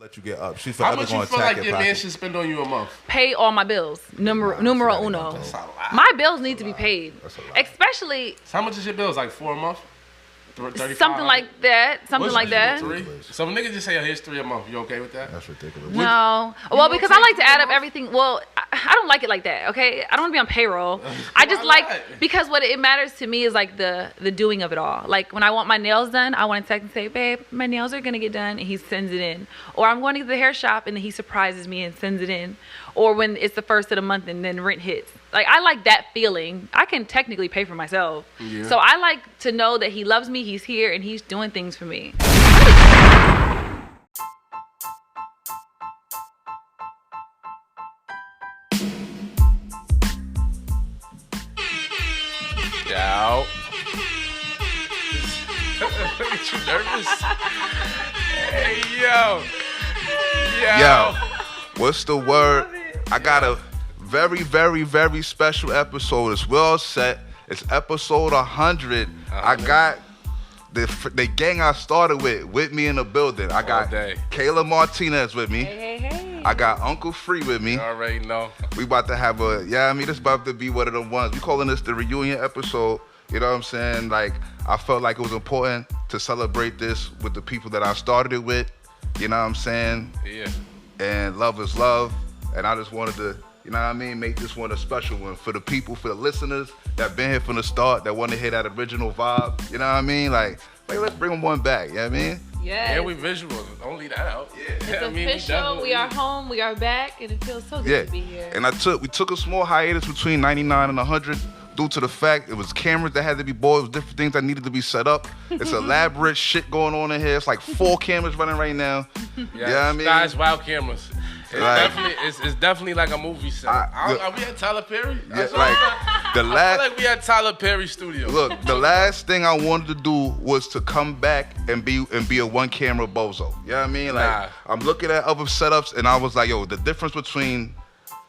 Let you get up. She's How forever much you going to feel attack like your your man pocket. should spend on you a month? Pay all my bills. Numero uno. That's a lot. My bills need to be paid. That's a lot. Especially So how much is your bills? Like 4 a month? 35? something like that. Something What's like that. usually 3? So if a nigga just say, oh, here's 3 a month, you okay with that? That's ridiculous. No. Well, don't because take I like to time add up off? everything. Well, I don't like it like that, okay? I don't want to be on payroll. I just Why like, not? because what it matters to me is like the doing of it all. Like when I want my nails done, I want to text and say, babe, my nails are going to get done, and he sends it in. Or I'm going to the hair shop, and then he surprises me and sends it in. Or when it's the first of the month and then rent hits. Like, I like that feeling. I can technically pay for myself. Yeah. So I like to know that he loves me, he's here, and he's doing things for me. Yo. Get you nervous? Hey, yo. Yo, what's the word? I got a very, very, very special episode. It's well set. It's episode 100. I got the gang I started with me in the building. I got day. Kayla Martinez with me. Hey, hey, hey. I got Uncle Free with me. You already know. We about to have this about to be one of the ones. We calling this the reunion episode. You know what I'm saying? Like, I felt like it was important to celebrate this with the people that I started it with. You know what I'm saying? Yeah. And love is love. And I just wanted to, you know what I mean, make this one a special one for the people, for the listeners that been here from the start, that want to hear that original vibe. You know what I mean? Like let's bring them one back. You know what I mean? Yes. And we visual. Don't leave that out. Yeah. It's I mean, official. We are home. We are back, and it feels so good Yeah. to be here. And we took a small hiatus between 99 and 100 due to the fact it was cameras that had to be bought. It was different things that needed to be set up. It's elaborate shit going on in here. It's like 4 cameras running right now. Yeah, You know what I mean? Guys, wild cameras. It's definitely like a movie set. Are we at Tyler Perry? Yeah, like the I last. feel like we at Tyler Perry studio. Look, the last thing I wanted to do was to come back and be a one camera bozo. You know what I mean? Like Nah. I'm looking at other setups and I was like, yo, the difference between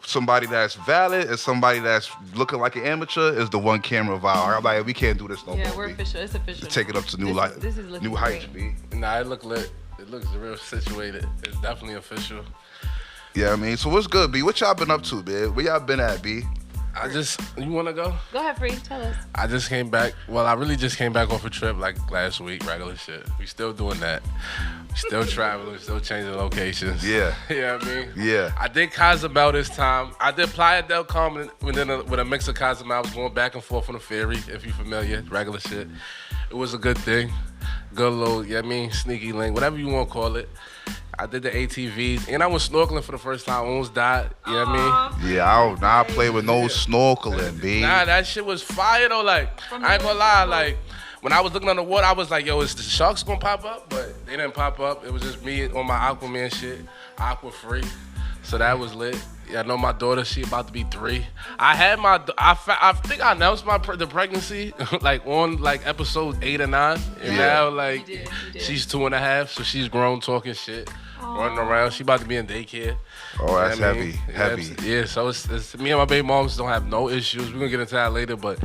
somebody that's valid and somebody that's looking like an amateur is the one camera vibe. I'm like, we can't do this no more. Yeah, we're B. official. It's official. Take it up to This is looking new heights, great. B. Nah, it look lit. It looks real situated. It's definitely official. Yeah, I mean, so what's good, B? What y'all been up to, man? Where y'all been at, B? You wanna go? Go ahead, Free. Tell us. I just came back. Well, I really just came back off a trip like last week, regular shit. We still doing that. Still traveling, still changing locations. Yeah. You know what I mean? Yeah. I did Cozumel this time. I did Playa del Carmen with a mix of Cozumel. I was going back and forth on the ferry, if you're familiar, regular shit. It was a good thing. Good little, you know what I mean, sneaky link, whatever you want to call it. I did the ATVs, and I was snorkeling for the first time. Almost died, you know what I mean? Yeah, I don't not play with no snorkeling, B. Nah, that shit was fire though. Like, I ain't gonna lie. Like, when I was looking on the water, I was like, yo, is the sharks gonna pop up? But they didn't pop up. It was just me on my Aquaman shit, aqua free. So that was lit. Yeah, I know my daughter, she about to be 3. I think I announced the pregnancy like on like episode 8 or 9. And now like You did. she's 2.5, so she's grown talking shit, running around. She about to be in daycare. Oh, that's You know what I mean? heavy. Yeah, so it's me and my baby moms don't have no issues. We're gonna get into that later, but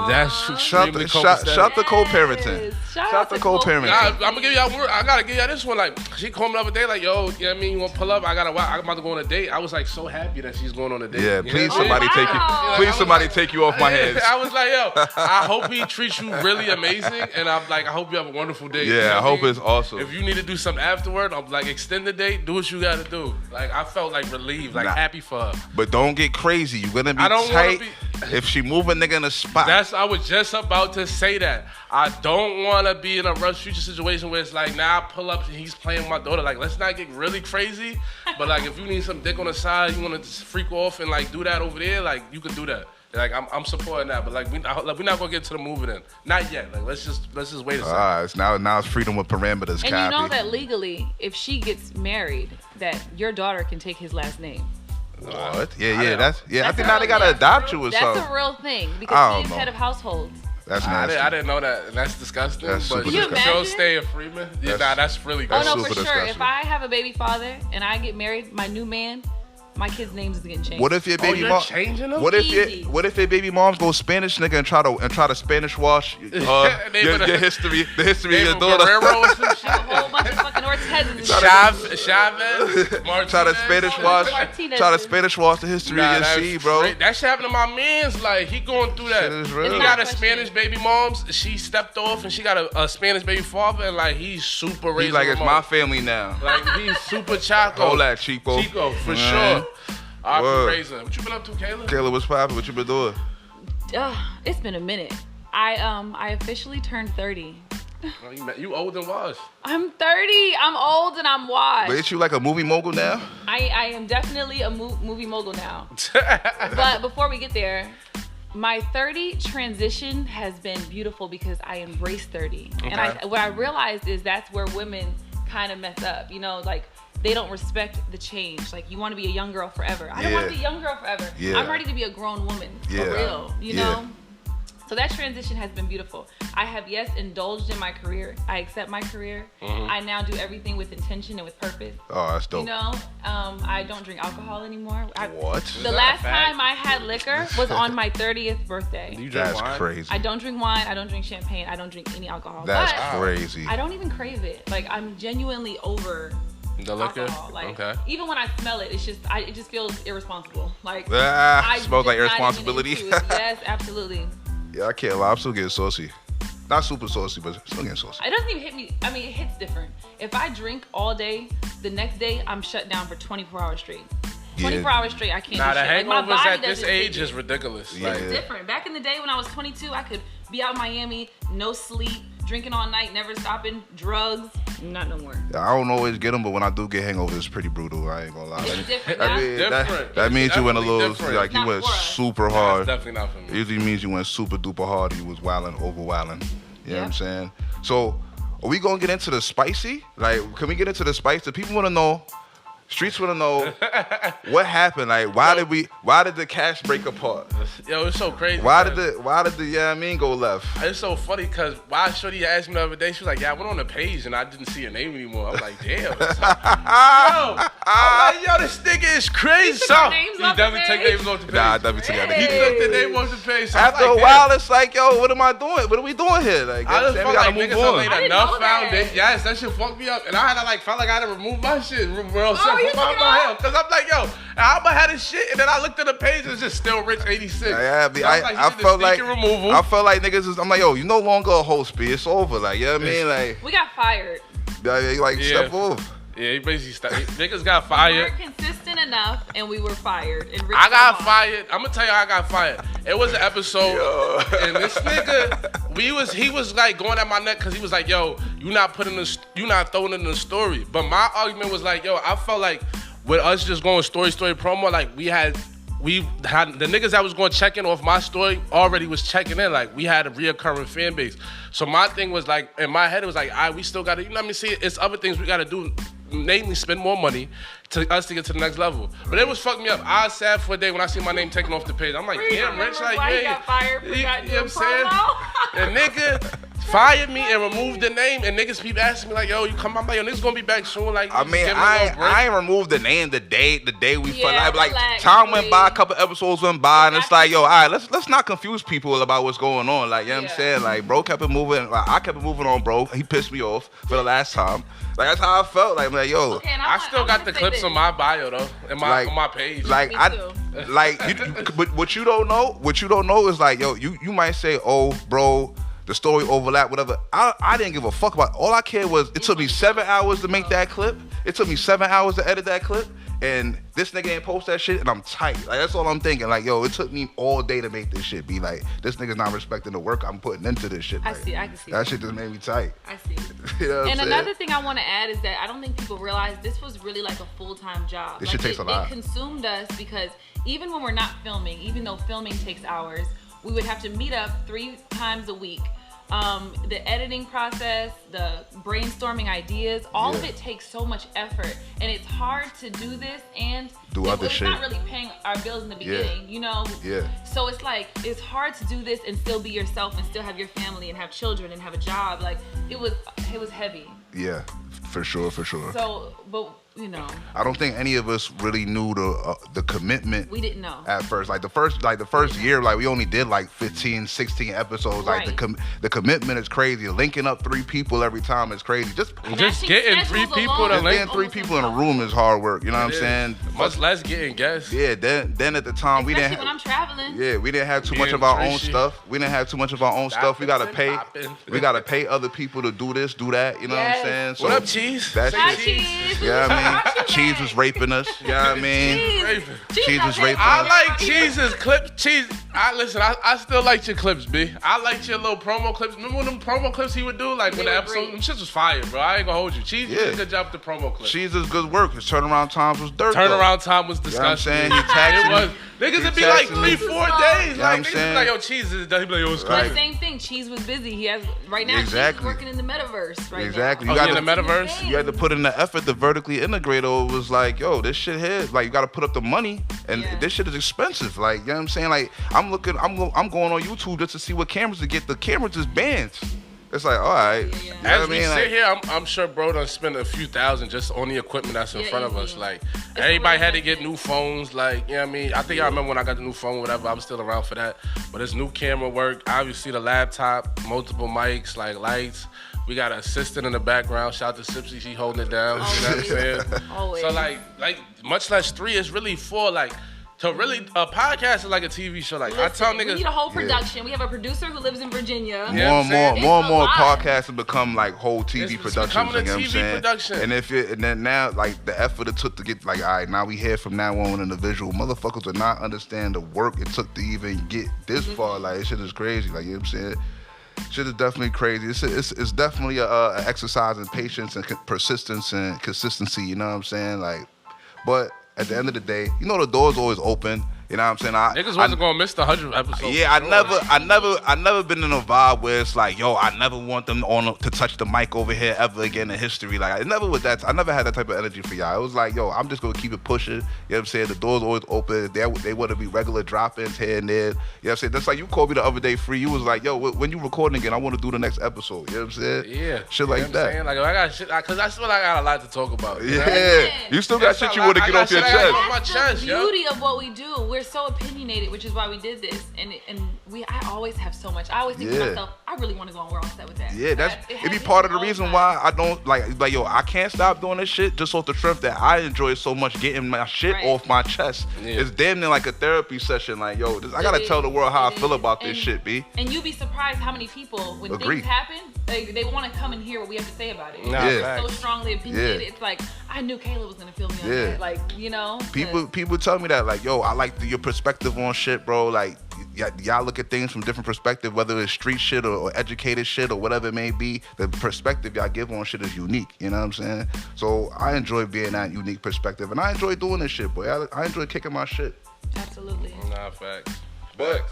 that's Shout extremely the copacetic. co-parenting. Shout the co-parenting. I'm gonna give y'all word. I gotta give y'all this one. Like, she called me the other day, like, yo, you know what I mean? You wanna pull up? I'm about to go on a date. I was like so happy that she's going on a date. Yeah, You know please what I mean? somebody take you. Wow. Please somebody take you off my hands. I was like, yo, I hope he treats you really amazing, and I'm like, I hope you have a wonderful day. You know Yeah, I what hope mean? it's awesome. If you need to do something afterward, I'm like, extend the date, do what you gotta do. Like, I felt like relieved, like Nah. happy for her. But don't get crazy. You're gonna be I don't wanna tight if she move a nigga in a spot. I was just about to say that. I don't want to be in a rush future situation where it's like, now I pull up and he's playing with my daughter. Like, let's not get really crazy. But like, if you need some dick on the side, you want to just freak off and like do that over there, like you can do that. Like, I'm supporting that. But like, we're not gonna get to the movie then. Not yet. Like, let's just wait a second. It's now it's freedom with parameters, And Cappy. you know that legally, if she gets married, that your daughter can take his last name. What? Yeah, I that's I That's think a now real- they gotta yeah, adopt you or That's something. a real thing I because don't he's know. head of households. That's I nasty. didn't know that. And that's disgusting. That's but super she'll disgusting. stay a Freeman. Yeah, That's- that's really Oh good. no, super for sure. disgusting. If I have a baby father and I get married, my new man, my kids' names is getting changed. What if your baby you're mom? changing them? What if Easy. your baby moms go Spanish nigga and try to Spanish wash your history, the history of your daughter? Guerrero or some shit. Have a whole bunch of fucking Ortezes and Chavez, Try to Spanish wash, Martinez. try to Spanish wash the history of your that's seed, bro. straight. That shit happened to my man's. Like, he going through that. Shit is real. He It's got not a Spanish questioning. baby moms. She stepped off and she got a Spanish baby father. And, like, he's super He raising like it's them my up. family now. Like, he's super Chaco. Hold that, Chico. Chico, for Man. sure. I Word. can raise him. What you been up to, Kayla? Kayla, what's poppin'? What you been doing? It's been a minute. I officially turned 30. Oh, you old and washed. I'm 30. I'm old and I'm washed. But ain't you like a movie mogul now? I am definitely a movie mogul now. But before we get there, my 30 transition has been beautiful because I embraced 30. And Okay. what I realized is that's where women kind of mess up. You know, like they don't respect the change. Like you want to be a young girl forever. I don't want to Yeah. be a young girl forever. Yeah. I'm ready to be a grown woman Yeah. for real. You Yeah. know? So that transition has been beautiful. I have, yes, indulged in my career. I accept my career. I now do everything with intention and with purpose. Oh, that's dope. You know, I don't drink alcohol anymore. What? The that last a fact? time I had liquor was on my 30th birthday. You drink That's wine? crazy. I don't drink wine. I don't drink champagne. I don't drink any alcohol. That's but crazy. I don't even crave it. Like I'm genuinely over The liquor? alcohol. Like Okay. even when I smell it, it just feels irresponsible. Like Ah, I'm smells like just not even irresponsibility. into it. Yes, absolutely. Yeah, I can't lie. I'm still getting saucy. Not super saucy, but still getting saucy. It doesn't even hit me. I mean, it hits different. If I drink all day, the next day I'm shut down for 24 hours straight. 24 hours straight, I can't Nah, do the shit. Like, my hangovers body at this doesn't age take is it. ridiculous. Yeah. Like, It's different. Back in the day when I was 22, I could be out in Miami, no sleep, drinking all night, never stopping, drugs. Not no more. I don't always get them, but when I do get hangovers, it's pretty brutal. I ain't gonna lie. It's different. I Now. mean, Different. that means you went a Definitely little, different. like you Not went for us. super That's hard. definitely not for It me. usually means you went super duper hard. You was wilding, over wilding. You know what I'm Yep. saying? So, are we gonna get into the spicy? Like, can we get into the spice? The people want to know. Streets want to know what happened. Like, why did the cash break apart? Yo, it's so crazy. Why man. did the yeah, I mean, go left? It's so funny because why Shorty asked me the other day, she was like, yeah, I went on the page and I didn't see your name anymore. I'm like, damn. I'm like, yo, this nigga is crazy. took So, our names he off the definitely take page? names off the page. Nah, I definitely together. He Hey. took the name off the page. So I'm After like, a damn. while, it's like, yo, what am I doing? What are we doing here? Like, I just we felt gotta like move niggas on. laid I didn't enough know that. foundation. Yes, that shit fucked me up. And I had to felt like I had to remove my shit. Real Oh, you from my took it off? hell. Because I'm like, yo, I'ma have this shit. And then I looked at the page and it's just still Rich 86. Yeah, So I was like, I he did the felt like sneaker removal. I felt like niggas is. I'm like, yo, you no longer a host, B. It's over. Like, you know what I mean? Like, We got fired. like Yeah. step off. Yeah, he basically niggas got We fired. weren't consistent enough, and we were fired. And Rich I got went off. fired. I'm gonna tell you how I got fired. It was an episode, and this nigga, he was like going at my neck because he was like, "Yo, you not throwing it in the story." But my argument was like, "Yo, I felt like with us just going story promo, like we had the niggas that was going checking off my story already was checking in. Like we had a reoccurring fan base. So my thing was like in my head it was like, we still gotta, you know what I mean? See, it's other things we gotta do. Namely, spend more money to us to get to the next level. But it was fucking me up. I was sad for a day when I see my name taken off the page. I'm like, damn, Remember Rich, like, why he yeah. got fired for you not know doing what I'm saying? promo? The nigga fired me and removed the name, and niggas keep asking me like, yo, you come back? I'm like, yo, niggas gonna be back soon. Like, I just mean, give me a little break. I ain't removed the name the day we felt Yeah, like relax, time went by, a please. couple episodes went by, and it's like, yo, all right, let's not confuse people about what's going on. Like, you know what I'm Yeah. saying? Like, bro kept it moving. Like, I kept it moving on, bro. He pissed me off for the last time. Like, that's how I felt. Like, I'm like, yo, Okay, and I still got the clips on my bio though, on my page. like Me I, too. like but what you don't know is like, yo, you might say, oh, bro, the story overlap, whatever. I didn't give a fuck about. All I cared was it took me 7 hours to make that clip. It took me 7 hours to edit that clip, and this nigga ain't post that shit, and I'm tight. Like that's all I'm thinking. Like, yo, it took me all day to make this shit. Be like, this nigga's not respecting the work I'm putting into this shit. I Like, see. I can see that shit just made me tight. I see. You know what I'm And saying? another thing I want to add is that I don't think people realize this was really like a full-time job. This shit takes a It lot. consumed us because even when we're not filming, even though filming takes hours, we would have to meet up 3 times a week. The editing process, the brainstorming ideas, all of Yeah. it takes so much effort, and it's hard to do this and Do other it's shit. not really paying our bills in the beginning, you know. Yeah. So it's like it's hard to do this and still be yourself and still have your family and have children and have a job. Like it was heavy. Yeah, for sure. So, but you know. I don't think any of us really knew the commitment. We didn't know at first. Like the first year, like we only did like 15, 16 episodes. Like Right. the commitment is crazy. Linking up 3 people every time is crazy. Just Just getting 3 schedules people alone. to getting link. 3 people in a room is hard work. You know what I'm It is. saying? Much less getting guests. Yeah. Then at the time we Especially didn't. when I'm traveling. Yeah, we didn't have too much Being of our own trashy. stuff. We didn't have too much of our own stuff. We gotta pay. Poppin'. We gotta pay other people to do this, do that. You know what I'm Yes. saying? So What up, Cheese? That Hi, shit. Cheese. Yeah, I mean, Hi, Cheese was raping us. You know what I mean? Cheese was raping I us. like Cheese's clips. Cheese. I still like your clips, B. I liked your little promo clips. Remember when them promo clips he would do? Like when They the were episode, great. them shits was fire, bro. I ain't gonna hold you. Cheese did Yeah. a good job with the promo clips. Cheese is good work. His turnaround times was dirt. though. Turnaround time was You know what I'm disgusting. saying? He taxed It me. was. Niggas He would be like taxed 3-4 me. days. You know what I'm Like, niggas be saying? like, yo, Cheese is done. He be like, yo, it's Right. crazy. Same thing. Cheese was busy. He has right now. Exactly. Cheese is working in the metaverse right Exactly. now. You Oh, gotta- in the metaverse? You had to put in the effort to vertically integrate, or it was like, yo, this shit here, like you got to put up the money, and Yeah. this shit is expensive. Like, you know what I'm saying? Like, I'm going on YouTube just to see what cameras to get. The cameras is bands. It's like, all right. Yeah. You know As what I we mean? sit Like, here, I'm sure bro done spent a few thousand just on the equipment that's in Yeah, front of us. easy. Like, a everybody really had to good get thing. new phones. Like, you know what I mean? I think I remember when I got the new phone, whatever. I was still around for that. But it's new camera work. Obviously, the laptop, multiple mics, like lights. We got an assistant in the background. Shout out to Sipsy, she holding it down. You know what I'm saying? Always. So like much less 3 is really 4. Like, to really a podcast is like a TV show. Like, I tell Listen, we niggas. need a whole Yeah. production. We have a producer who lives in Virginia. Yeah. more I'm and saying? more It's and more a lot. podcasts have become like whole TV It's productions. becoming a You know what I'm TV saying? production. And then now like the effort it took to get like, all right, now we here from now on in the visual. Motherfuckers would not understand the work it took to even get this far. Like, this shit is crazy. Like, you know what I'm saying? Shit is definitely crazy. It's definitely a exercise in patience and persistence and consistency. You know what I'm saying? Like, but at the end of the day, you know, the door's always open. You know what I'm saying? Niggas wasn't gonna miss the 100th episode. Yeah, for sure. I never been in a vibe where it's like, yo, I never want them to touch the mic over here ever again in history. Like, I never had that type of energy for y'all. It was like, yo, I'm just gonna keep it pushing. You know what I'm saying? The door's always open. They want to be regular drop-ins here and there. You know what I'm saying? That's like you called me the other day, Free. You was like, yo, when you recording again, I want to do the next episode. You know what I'm saying? Yeah. Shit You like know what I'm that. saying? Like, I got shit, because I feel like I got a lot to talk about. You know? Yeah. You still got It's shit a you lot. want to I get got off your shit I gotta chest. get off my That's chest, the yo. beauty of what we do. We're so opinionated, which is why we did this. And I always have so much. I always think to Yeah. myself, I really want to go on We're All Set with that. Yeah, It it be has part of the all reason time. why I don't like yo, I can't stop doing this shit just off the strength that I enjoy so much getting my shit Right. off my chest. Yeah. It's damn near like a therapy session. Like, yo, I gotta It tell the world how I is. feel about this And- shit, B. And you'd be surprised how many people, when Agree. things happen, they want to come and hear what we have to say about it. Nah, Yeah. So facts. strongly opinionated. Yeah. It's like, I knew Kayla was going to feel me on Yeah. that. Like, you know? People tell me that, like, yo, I like your perspective on shit, bro. Like, y'all look at things from different perspectives, whether it's street shit or educated shit or whatever it may be. The perspective y'all give on shit is unique. You know what I'm saying? So I enjoy being that unique perspective, and I enjoy doing this shit, boy. I enjoy kicking my shit. Absolutely. Nah, facts. But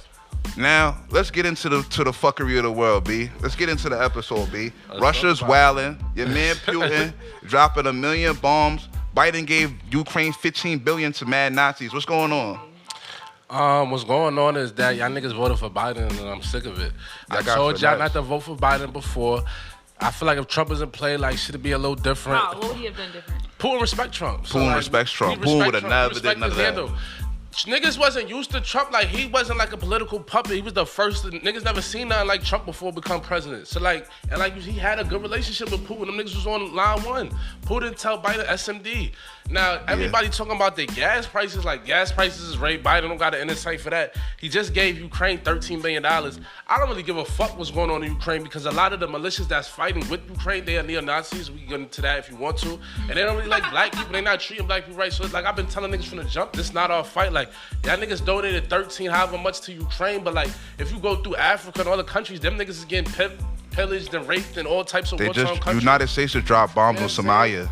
now let's get into the fuckery of the world, B. Let's get into the episode, B. Let's Russia's talk about wilding. Your man Putin dropping 1 million bombs. Biden gave Ukraine $15 billion to mad Nazis. What's going on? What's going on is that y'all niggas voted for Biden and I'm sick of it. I got told y'all finesse. not to vote for Biden before. I feel like if Trump is in play, like, should it be a little different? Wow, what would he have done different? Putin respect Trump. Putin respects Trump. we Putin respect would've Trump. never We did respect none his of that. handle. Niggas wasn't used to Trump. Like, he wasn't like a political puppet. He was the first. Niggas never seen nothing like Trump before become president. So like, and like he had a good relationship with Putin. Them niggas was on line one. Putin tell Biden SMD. Now everybody talking about the gas prices. Like, gas prices is right. Biden don't got an insight for that. He just gave Ukraine $13 billion. I don't really give a fuck what's going on in Ukraine because a lot of the militias that's fighting with Ukraine, they are neo-Nazis. We can get into that if you want to. And they don't really like black people. They not treating black people right. So it's like I've been telling niggas from the jump, this not our fight. Like, y'all niggas donated 13 however much to Ukraine, but like if you go through Africa and all the countries, them niggas is getting pillaged and raped in all types of They war-torn just countries. United States to drop bombs You on know what I'm saying? Somalia.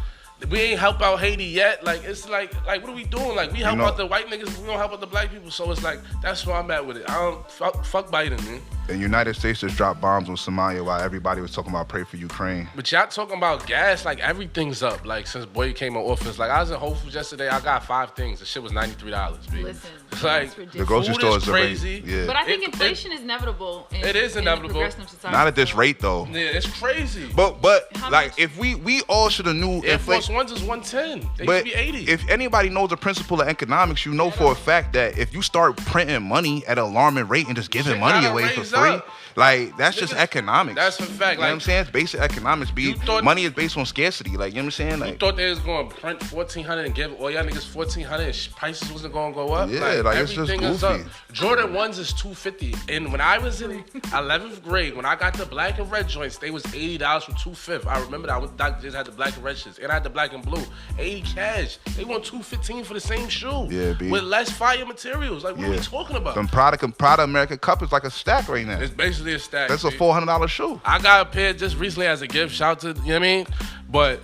We ain't help out Haiti yet. Like, it's like what are we doing? Like, we help know- out the white niggas, we don't help out the black people. So it's like that's where I'm at with it. I don't fuck Biden, man. The United States just dropped bombs on Somalia while everybody was talking about pray for Ukraine. But y'all talking about gas, like everything's up. Like since Boy came in office, like I was in Whole Foods yesterday, I got 5 things. The shit was $93, B. Listen, Like, that's The ridiculous. grocery Food store is is already- crazy. Yeah. But I think It- inflation is inevitable. In, It is in a inevitable. progressive society. Not at this rate though. Yeah, it's crazy. But How like much? if we all should have knew Air Force Force Ones is 110. They But should be 80. if anybody knows the principle of economics, you know for a fact that if you start printing money at an alarming rate and just giving Shit money gotta away for raise free, up. like that's just Niggas- economics. that's a fact, You know what I'm like- saying? It's basic economics. You thought- Money is based on scarcity. Like, you know what I'm saying? You Like, thought they was going to print 1,400 and give all y'all niggas 1,400 and prices wasn't going to go up? Yeah, like, it's just everything is up. goofy. Jordan 1s is $250. And when I was in 11th grade, when I got the black and red joints, they was $80 from 2/5. I remember that. Dr. J's had the black and red shits. And I had the black and blue. 80 cash. They want $215 for the same shoe. Yeah, B. With less fire materials. Like, what are we talking about? Them Prada American Cup is like a stack right now. It's basically a stack. That's a G. $400 shoe. I got a pair just recently as a gift. Shout to, you know what I mean? But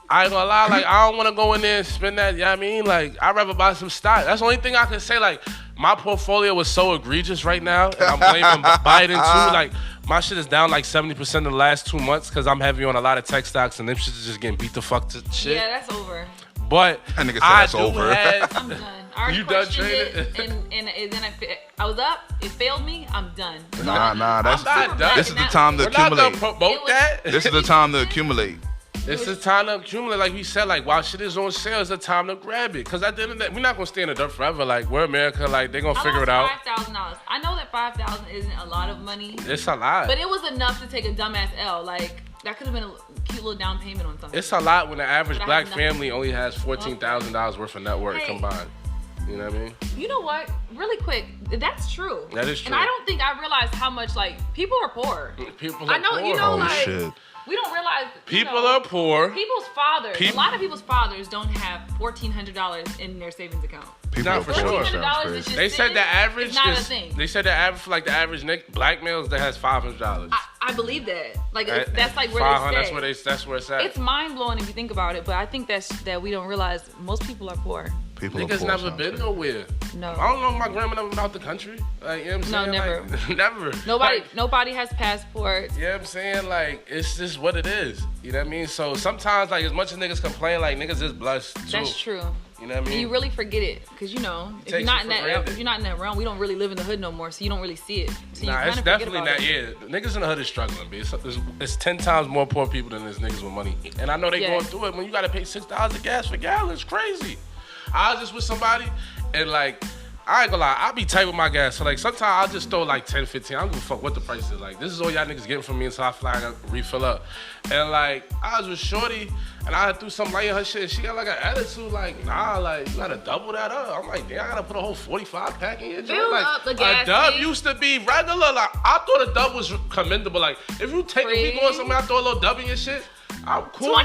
I ain't gonna lie, like, I don't wanna go in there and spend that, you know what I mean? Like, I'd rather buy some stock. That's the only thing I can say. Like, my portfolio was so egregious right now, and I'm blaming Biden too. Like, my shit is down like 70% in the last 2 months because I'm heavy on a lot of tech stocks, and them shit is just getting beat the fuck to shit. Yeah, that's over. But That nigga said I that's do over. have, I'm done. I already You done questioned it, trading? and then I was up. It failed me. I'm done. Nah, that's I'm not done. this is the time to we're not gonna accumulate. promote It was- that. This is the time to accumulate. It's the time to accumulate, like we said. Like while shit is on sale, it's the time to grab it. Cause at the end of the day, we're not gonna stay in the dirt forever. Like we're America, like they're gonna figure it out. $5,000. I know that $5,000 isn't a lot of money, It's a lot. but it was enough to take a dumbass L. Like that could have been a cute little down payment on something. It's a lot when the average But I black have nothing. family only has $14,000 worth of net worth Hey. combined. You know what I mean? You know what? Really quick, that's true. That is And true. I don't think I realized how much like people are poor. People I are know, poor. you know, Oh like shit. we don't realize People are poor. People's fathers, Peop- a lot of people's fathers don't have $1,400 in their savings account. People Nah, are for poor. sure. Sounds $1,400 crazy. is just They said sitting, the average it's not is. a thing. They said the average for like the average black males that has $500. I believe that. Like Right? that's like where 500, they that's stay. where that's where it's at. It's mind blowing if you think about it, but I think that we don't realize most people are poor. People are Niggas poor, never sounds been crazy. nowhere. No. I don't know my grandma never been out the country. Like, you know what I'm No, saying? never. Like, never. Nobody has passports. You know what I'm saying? Like, it's just what it is. You know what I mean? So sometimes, like, as much as niggas complain, like, niggas is blessed too. That's true. You know what I And mean? you really forget it, cause you know if Take you're not shit in for that granted. if you're not in that realm, we don't really live in the hood no more, so you don't really see it. So you Nah, kinda it's forget definitely about not. it. Yeah, niggas in the hood is struggling, bitch. It's 10 times more poor people than there's niggas with money. And I know they Yes. going through it. When you gotta pay $6 a gas for gallon, it's crazy. I was just with somebody, and like, I ain't gonna lie, I be tight with my gas. So like, sometimes I'll just throw like 10, 15. I don't give a fuck what the price is. Like, this is all y'all niggas getting from me until I fly and refill up. And like, I was with Shorty, and I threw some light in her shit. And she got like an attitude, like, nah, like, you gotta double that up. I'm like, damn, I gotta put a whole 45 pack in your joint. Build Like, up the gas a dub tank. used to be regular. Like, I thought a dub was commendable. Like, if we Free. going somewhere, I throw a little dub in your shit. I'm cool. $20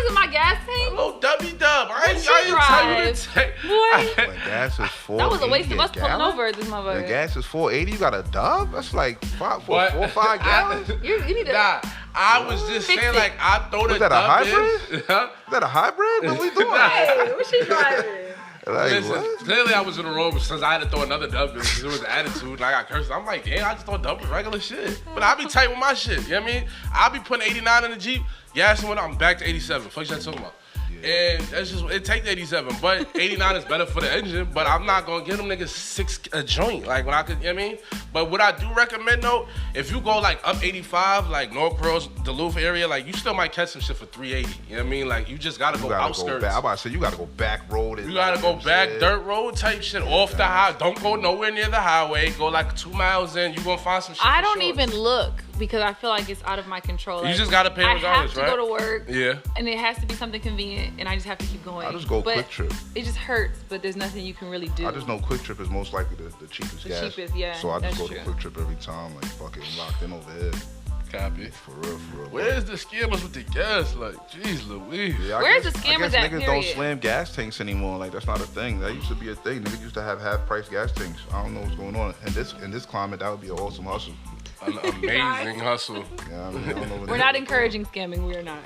in my gas A tank? little dubby dub. I ain't shit tell you drive. to take. Boy. When gas is $4.80 That was a waste of us pulling gallon? over this The motherfucker. gas is $4.80. You got a dub? That's like What? 4 or 5 gallons. Is You need to. Nah, I was just Fix saying, it. like, I throw the Was that a dub in. hybrid? Huh? that a hybrid? What we doing? Hey, what's she driving? Like Listen, what? clearly I was in the wrong since I had to throw another dub in because it was the attitude and I got cursed. I'm like, damn, I just throw dub with regular shit. But I be tight with my shit, you know what I mean? I be putting 89 in the Jeep, gas and when I'm back to 87. Fuck you talking about? And that's just, it takes 87, but 89 is better for the engine, but I'm not gonna give them niggas 6 a joint, like when I could, you know what I mean? But what I do recommend though, if you go like up 85, like North Pearl, Duluth area, like you still might catch some shit for 380, you know what I mean? Like you just gotta You go gotta outskirts. go back. I'm about to say you gotta go back road. You gotta go back dirt road type shit off the high. Don't go nowhere near the highway. Go like 2 miles in. You gonna find some shit. I for don't sure. even look because I feel like it's out of my control. You Like, just gotta pay regardless, I have to right? go to work. Yeah. And it has to be something convenient, and I just have to keep going. I just go But Quick Trip. It just hurts, but there's nothing you can really do. I just know Quick Trip is most likely the cheapest The gas. cheapest, yeah, So I just that's go true. to Quick Trip every time. Like fuck it, I'm locked in over here. Copy. For real, for real. Where's the scammers with the gas? Like, jeez Louise. Yeah, I Where's guess- the scammers I guess at, niggas don't period? slam gas tanks anymore. Like that's not a thing. That used to be a thing. Niggas used to have half price gas tanks. I don't know what's going on. In this climate, that would be an awesome hustle. An amazing hustle. Yeah, I mean, I don't know what We're it not is. encouraging scamming. We are not.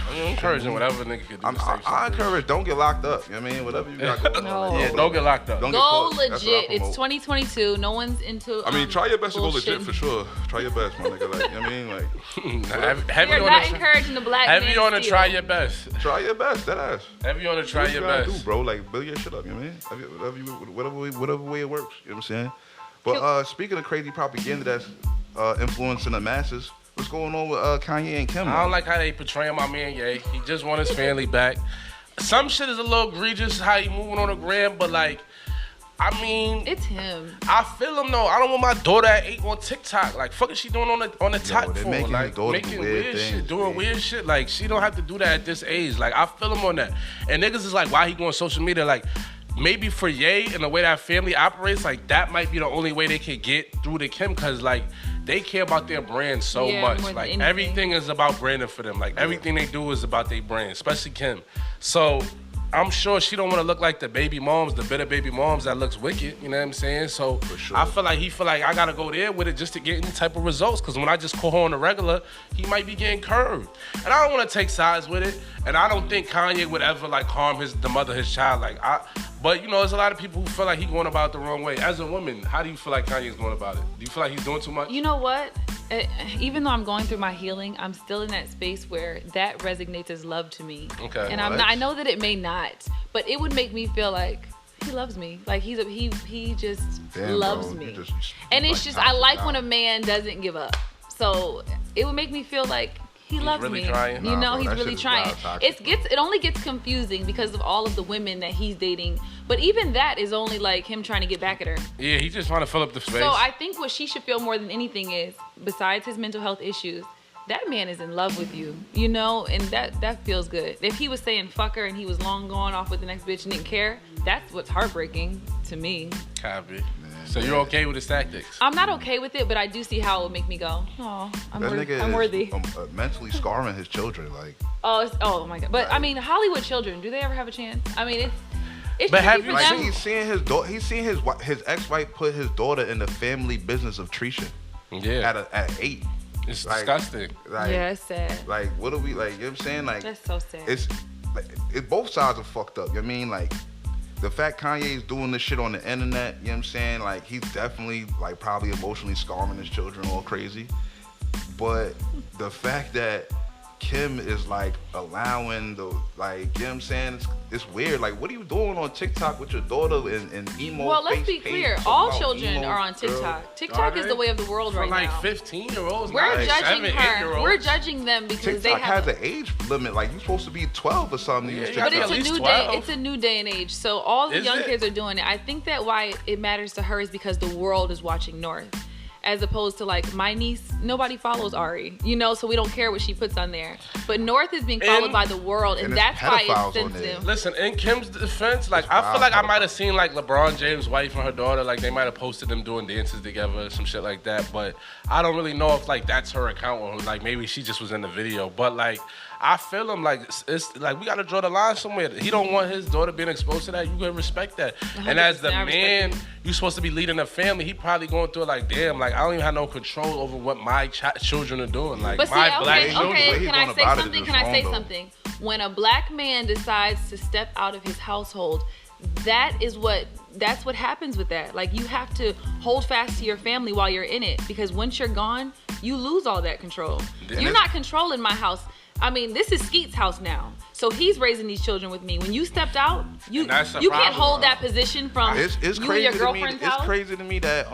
I'm encouraging whatever nigga can do to save I something. encourage, don't get locked up. You know what I mean? Whatever you got going No. on. Yeah, don't get locked up. Don't get Go caught. That's what I legit. It's promote. 2022. No one's into. I mean, try your best to go legit bullshitting. for sure. Try your best, my nigga. Like, you know what I mean? Like, Heavy We're on not the encouraging the black heavy man on to steal. try your best. try your best. That ass. Heavy on to try What your you gotta best. do, bro. Like, build your shit up. You know what I mean? Whatever way it works. You know what I'm saying? But speaking of crazy propaganda that's influencing the masses, What's going on with Kanye and Kim? I don't like how they portraying my man Ye. He just want his family back. Some shit is a little egregious how he moving on the gram, but like, I mean, It's him. I feel him though. I don't want my daughter at 8 on TikTok. Like, fuck is she doing on the top they're for? making Like, his daughter do making weird weird things, shit, doing man. weird shit. Like, she don't have to do that at this age. Like, I feel him on that. And niggas is like, why he going social media? Like, maybe for Ye and the way that family operates, like, that might be the only way they can get through to Kim, because like, they care about their brand so Yeah, much. more than Like, anything. everything is about branding for them. Like, everything they do is about their brand, especially Kim. So I'm sure she don't want to look like the baby moms, the bitter baby moms that looks wicked. You know what I'm saying? So sure. I feel like he feel like I gotta go there with it just to get any type of results. Cause when I just call her on the regular, he might be getting curved, and I don't want to take sides with it. And I don't think Kanye would ever like harm the mother of his child. But you know, there's a lot of people who feel like he's going about it the wrong way. As a woman, how do you feel like Kanye's going about it? Do you feel like he's doing too much? You know what? Even though I'm going through my healing, I'm still in that space where that resonates as love to me. Okay. And Well, I know that it may not, but it would make me feel like he loves me. Like he just Damn, loves bro, me. you just- And it's like, just I like when a toxic man doesn't give up. So it would make me feel like he loves really me. trying? You Nah, know, bro, he's that really shit is trying. wild toxic, It only gets confusing because of all of the women that he's dating. But even that is only like him trying to get back at her. Yeah, he just trying to fill up the space. So I think what she should feel more than anything is, besides his mental health issues, that man is in love with you, you know, and that feels good. If he was saying fuck her and he was long gone off with the next bitch and didn't care, that's what's heartbreaking to me. Copy. So you're okay with his tactics? I'm not okay with it, but I do see how it would make me go, oh, I'm That nigga is worthy. Mentally scarring his children. Like, Oh my God. But I mean, Hollywood children, do they ever have a chance? I mean, it's But tricky have for you like them. he's seeing his daughter. He's seeing his ex-wife put his daughter in the family business of treason Yeah. at 8. It's like- disgusting. Like, Yeah, it's sad. like what are we like? You know what I'm saying? Like, That's so sad. it's like, both sides are fucked up. You know what I mean? Like, the fact Kanye's doing this shit on the internet, you know what I'm saying? Like, he's definitely like probably emotionally scarring his children all crazy. But the fact that Kim is like allowing the, like, you know what I'm saying? It's weird. Like, what are you doing on TikTok with your daughter and emo? Well, let's face be page clear. talking All about children emo are on girl? TikTok. TikTok is the way of the world For right like now. 15-year-olds, We're like judging 7, her. 8-year-olds. We're judging them because they TikTok have. has an age limit. Like, you're supposed to be 12 or something. to use Yeah, But at it's a least new 12. day. It's a new day and age. So all the Is young it? kids are doing it. I think that why it matters to her is because the world is watching North, as opposed to like my niece. Nobody follows Ari, you know, so we don't care what she puts on there. But North is being followed And- by the world, and and that's there's why pedophiles it's on there. sensitive. Listen, in Kim's defense, like, It's I feel wild like I pedophiles. might have seen like LeBron James' wife and her daughter, like they might have posted them doing dances together or some shit like that. But I don't really know if like that's her account or like maybe she just was in the video. But like, I feel him like it's like we gotta draw the line somewhere. He don't want his daughter being exposed to that. You gotta respect that. And as the 100%, I respect man, it. you supposed to be leading the family. He probably going through it like, damn, like I don't even have no control over what my children are doing. Like But see, my black okay, children. The way okay. he's Can I going say about it something? is Can I say wrong, though. something? When a black man decides to step out of his household, that's what happens with that. Like, you have to hold fast to your family while you're in it, because once you're gone, you lose all that control. And You're it's- not controlling my house. I mean, this is Skeet's house now, so he's raising these children with me. When you stepped out, you And that's the you can't problem, hold bro. that position from It's you and crazy your to me. girlfriend's It's house. crazy to me that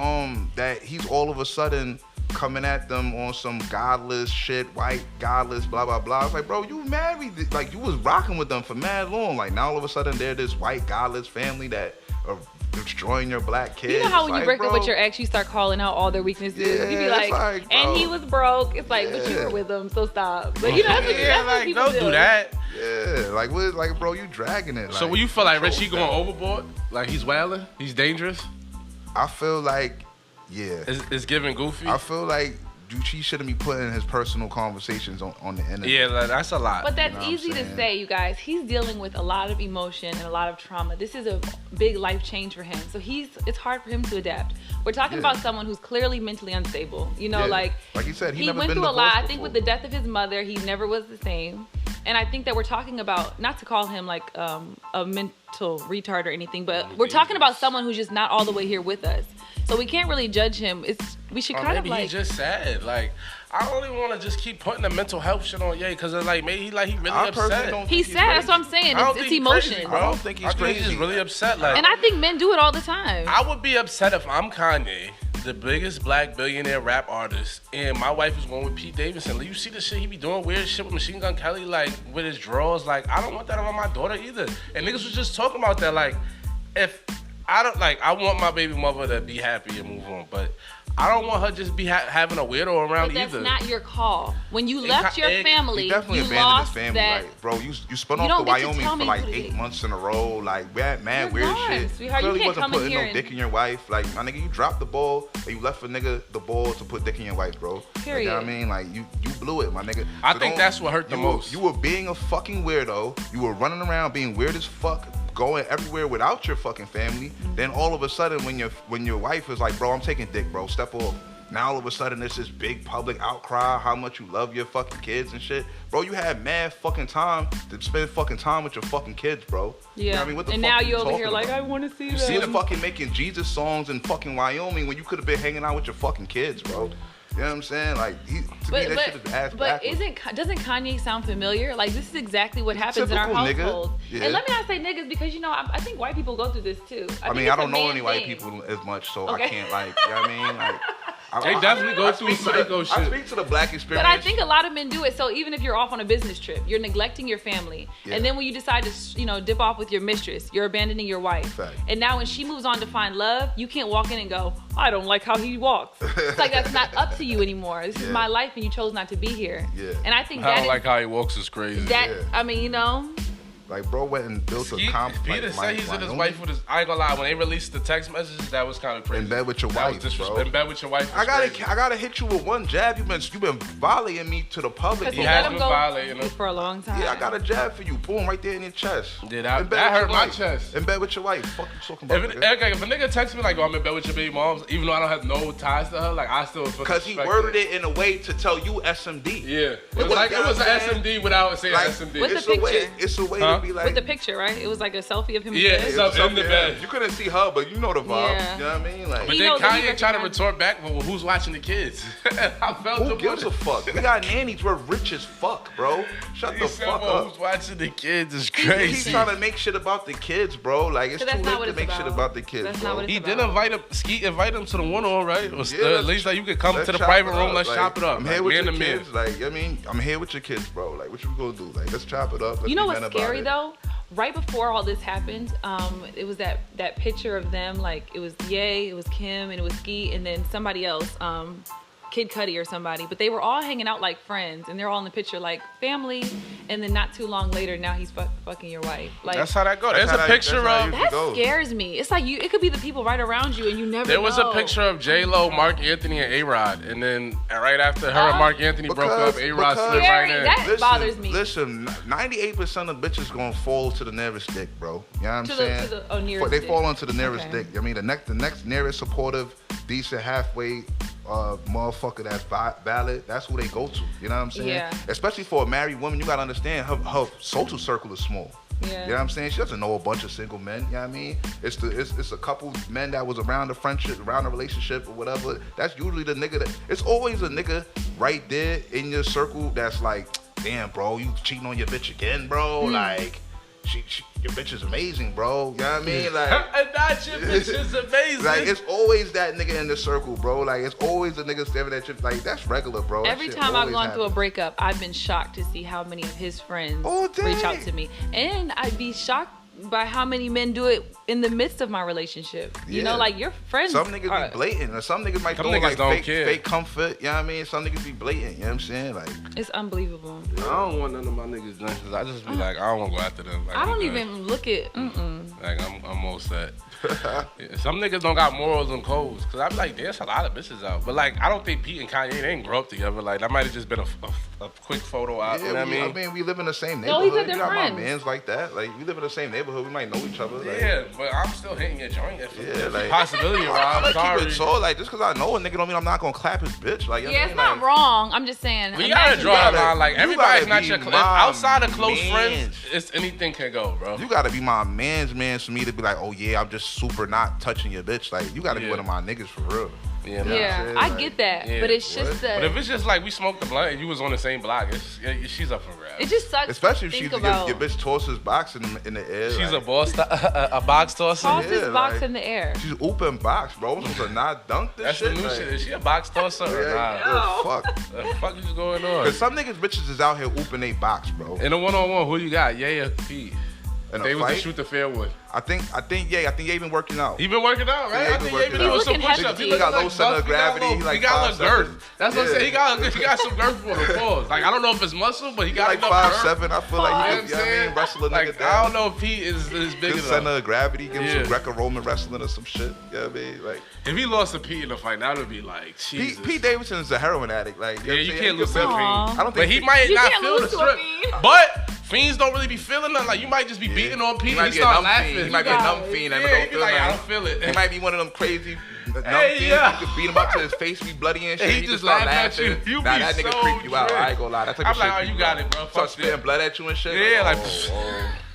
that he's all of a sudden coming at them on some godless shit, white godless, blah blah blah. It's like, bro, you married, like you was rocking with them for mad long. Like now all of a sudden they're this white godless family that are destroying your black kids. You know how when It's you like, break up bro, with your ex, you start calling out all their weaknesses. Yeah, you be it's like, like, and bro. he was broke. It's like, but you Yeah. were with him, so stop. But you know, that's what, Yeah, that's what like people don't do that. Yeah, like what, like bro, you dragging it. So like, when you feel like control Richie that. going overboard, like he's wilding, he's dangerous, I feel like, yeah, it's giving goofy. I feel like he shouldn't be putting his personal conversations on the internet. Yeah, like, that's a lot. But that's You know what I'm easy to saying? say, you guys. He's dealing with a lot of emotion and a lot of trauma. This is a big life change for him. So it's hard for him to adapt. We're talking Yeah. about someone who's clearly mentally unstable. You know, Yeah. like you said, he never went been through a lot. divorced I think with the before. death of his mother, he never was the same. And I think that we're talking about, not to call him like a mental retard or anything, but we're talking about someone who's just not all the way here with us. So we can't really judge him. We should Or kind of maybe like. he's just sad. Like I don't even want to just keep putting the mental health shit on Ye, because it's like maybe he really I personally upset. don't He's think sad. That's crazy. what I'm saying. I don't It's think he's emotion. crazy, bro. I don't think he's I think he's crazy. just really upset. Like And I think men do it all the time. I would be upset if I'm Kanye, the biggest black billionaire rap artist, and my wife is going with Pete Davidson. Like, you see the shit he be doing, weird shit with Machine Gun Kelly, like with his drawers. Like, I don't want that around my daughter either. And niggas was just talking about that. Like, if I don't like, I want my baby mother to be happy and move on, but I don't want her just be having a weirdo around But that's either. not your call. When you left your family, He definitely you abandoned lost his family. that. Like, bro, you spun You off don't to get to Wyoming tell for me like who to 8 be. months in a row. Like, mad You're weird gone, shit. sweetheart. You Clearly can't wasn't come in putting here no and- dick in your wife. Like, my nigga, you dropped the ball and you left a nigga the ball to put dick in your wife, bro. Period. You know what I mean? Like, you blew it, my nigga. I So think don't- that's what hurt the you most. You were being a fucking weirdo. You were running around being weird as fuck, going everywhere without your fucking family. Then all of a sudden, when your wife is like, bro, I'm taking dick, bro, step off. Now all of a sudden there's this big public outcry how much you love your fucking kids and shit. Bro, you had mad fucking time to spend fucking time with your fucking kids, bro. You know Yeah. what I mean? What the And fuck now are you over talking here like, about? I want to see You that. see the fucking making Jesus songs in fucking Wyoming when you could have been hanging out with your fucking kids, bro. You know what I'm saying? Like, to me, that shit is ass but backwards. doesn't Kanye sound familiar? Like, this is exactly what happens in our Typical nigga. household. Yeah. And let me not say niggas because, you know, I think white people go through this too. I mean, think I it's a don't know man any white thing. people as much, so Okay. I can't, like, you know what I mean? Like, They definitely go through speak to psycho the- I shit. speak to the black experience. But I think a lot of men do it. So even if you're off on a business trip, you're neglecting your family. Yeah. And then when you decide to, you know, dip off with your mistress, you're abandoning your wife. Fact. And now when she moves on to find love, you can't walk in and go, I don't like how he walks. It's like that's not up to you anymore. This is Yeah. my life and you chose not to be here. Yeah. And I think I that don't is, like how he walks is crazy. that, Yeah. I mean, you know, Like, bro went and built a comp. Peter like, said he's in his Wyoming. wife with his. I ain't gonna lie. When they released the text messages, that was kind of crazy. In bed with your That was wife, disrespect- bro. In bed with your wife. I was crazy. gotta hit you with one jab. You've been volleying me to the public. because He he has let him been go violating him. for a long time. Yeah, I got a jab for you. Boom, right there in your chest. Yeah, that- In bed that with hurt your my wife. chest. In bed with your wife. Fuck you talking about? If, nigga? if a nigga texts me like, "Oh, I'm in bed with your baby mom," even though I don't have no ties to her, like I still feel Because he disrespected. worded it in a way to tell you SMD. Yeah, it was was like it was an goddamn- SMD without saying Like, SMD. With the it's a way. picture. It's a way Huh? to be like. With the picture, right? It was like a selfie of him. Yeah, in bed. it's up in the bed. You couldn't see her, but you know the vibe. Yeah. You know what I mean? Like, But He then knows that he Kanye tried to recognized- retort back, well, who's watching the kids? I felt who the gives a fuck? We got nannies. We're rich as fuck, bro. Shut He the said, fuck well, up. who's watching the kids is He's crazy. trying to make shit about the kids, bro. Like, it's But that's too not late what to it's make shit about. about the kids, That's bro. not what it's He about. did invite him. Skeet invite him to the one-on, right? Or Yeah, at least like you could come Let's to the chop private it room. up. Let's Like, chop it up. I'm Like, here with man your to man. kids. Like, I mean, I'm here with your kids, bro. Like, what you gonna do? Like, let's chop it up. Let's You know be what's men about scary it. though? Right before all this happened, it was that picture of them, like it was Ye, it was Kim, and it was Skeet, and then somebody else, Kid Cudi or somebody. But they were all hanging out like friends, and they're all in the picture like family. And then not too long later, now he's fucking your wife. Like That's how that goes. That's There's a how picture that of. usually that goes. scares me. It's like it could be the people right around you, and you never. There was know. a picture of J Lo, Mark Anthony, and A Rod, and then right after her and Mark Anthony broke up, A Rod because- slid right in. That bothers me. Listen, 98% of bitches gonna fall to the nearest dick, bro. You know what I'm To the- saying? to the- nearest They dick. fall onto the nearest Okay. dick. I mean, the next nearest supportive, decent, halfway motherfucker that's valid. That's who they go to. You know what I'm saying? Yeah. Especially for a married woman, you gotta understand her social circle is small. Yeah. You know what I'm saying? She doesn't know a bunch of single men. You know what I mean? It's a couple men that was around the friendship, around the relationship or whatever. That's usually the nigga that. It's always a nigga right there in your circle that's like, damn, bro, you cheating on your bitch again, bro. Like, your bitch is amazing, bro. You know what I mean? Like. And that your bitch is amazing. Like, it's always that nigga in the circle, bro. Like, it's always a nigga staring at you. Like, that's regular, bro. That Every shit time I've always gone through a happens. breakup, I've been shocked to see how many of his friends Oh, reach out dang. to me. And I'd be shocked by how many men do it in the midst of my relationship. You Yeah. know, like your friends. Some niggas are, be blatant, and some niggas might Some throw niggas like don't care. fake comfort. You know what I mean? Some niggas be blatant. You know what I'm saying? Like, It's unbelievable. I don't want none of my niggas done because I just be like, I don't want to go after them. Like, I don't I'm good. even look at. Like, I'm all set. Yeah, some niggas don't got morals and codes. Because I'm like, there's a lot of bitches out. But, like, I don't think Pete and Kanye, they didn't grow up together. Like, that might have just been a quick photo out. yeah, You know what I mean? we live in the same No, neighborhood. he said We they're got friends. my mans like that. Like, we live in the same neighborhood. We might know each other. Like, Yeah, but I'm still hitting your joint. If Yeah, there's a like- possibility around. I'm I'm gonna keep it sorry. so, like, just because I know a nigga don't mean I'm not gonna clap his bitch. Like, you know Yeah, what it's I mean? not Like, wrong. I'm just saying. We gotta imagine draw that- a line. Like, you everybody's gotta not be your close. my Outside of close mans. friends, it's anything can go, bro. You gotta be my man's man for me to be like, oh yeah, I'm just super not touching your bitch. Like, you gotta be Yeah. one of my niggas for real. Yeah, Yeah, I get that, Yeah. but it's just But if that it's just like we smoked the blunt and you was on the same block, she's up for grabs. it just sucks. Especially if to she's think your about bitch tosses box in the air. She's like, a box tosser. toss this Yeah, box like- in the air. She's ooping box, bro. I'm supposed to not dunk this That's shit. the new like, shit. Is she a box tosser or Yeah, nah? yeah, fuck. What the fuck is going on? Cause some niggas bitches is out here ooping they box, bro. In a one-on-one, who you got? Yay or Pete? In They a was to fight, shoot the fair wood. I think Ye been working out. He been working out, right? Yeah, I he think been he been working doing out. some He looking push-ups. hefty. He got low look center of buff, gravity. He He like got a little 5'7". girth. That's what I'm saying. He got some girth for the pause. Like I don't know if it's muscle, but he He got like enough 5'7". girth. I feel like he You know could, what I'm saying? wrestle a nigga Like I down. don't know if Pete is big Good enough. center of gravity, give him Yeah. some Greco-Roman wrestling or some shit. You know what I mean? Like If he lost to Pete in the fight, that would be like Jesus. Pete Davidson is a heroin addict. Like Yeah, you know what I'm can't saying? lose to He a could fiend. Aw. I don't But think he might You not can't feel lose the to a strip. fiend. But fiends don't really be feeling nothing. Like you might just be beating on Pete He and might he be a start numb laughing. fiend. He might be a numb fiend and Yeah, don't he be feel like, I nothing. don't feel it. He might be one of them crazy numb Hey, fiends. yeah. You could beat him up to his face be bloody and shit. He He just just start laugh at you. laughing. You Nah, be that nigga so creep you out. dread. I ain't gonna lie. That type I'm of like, shit oh, creep you you got out. it, bro. Start Fuck spitting that. blood at you and shit. Yeah, like,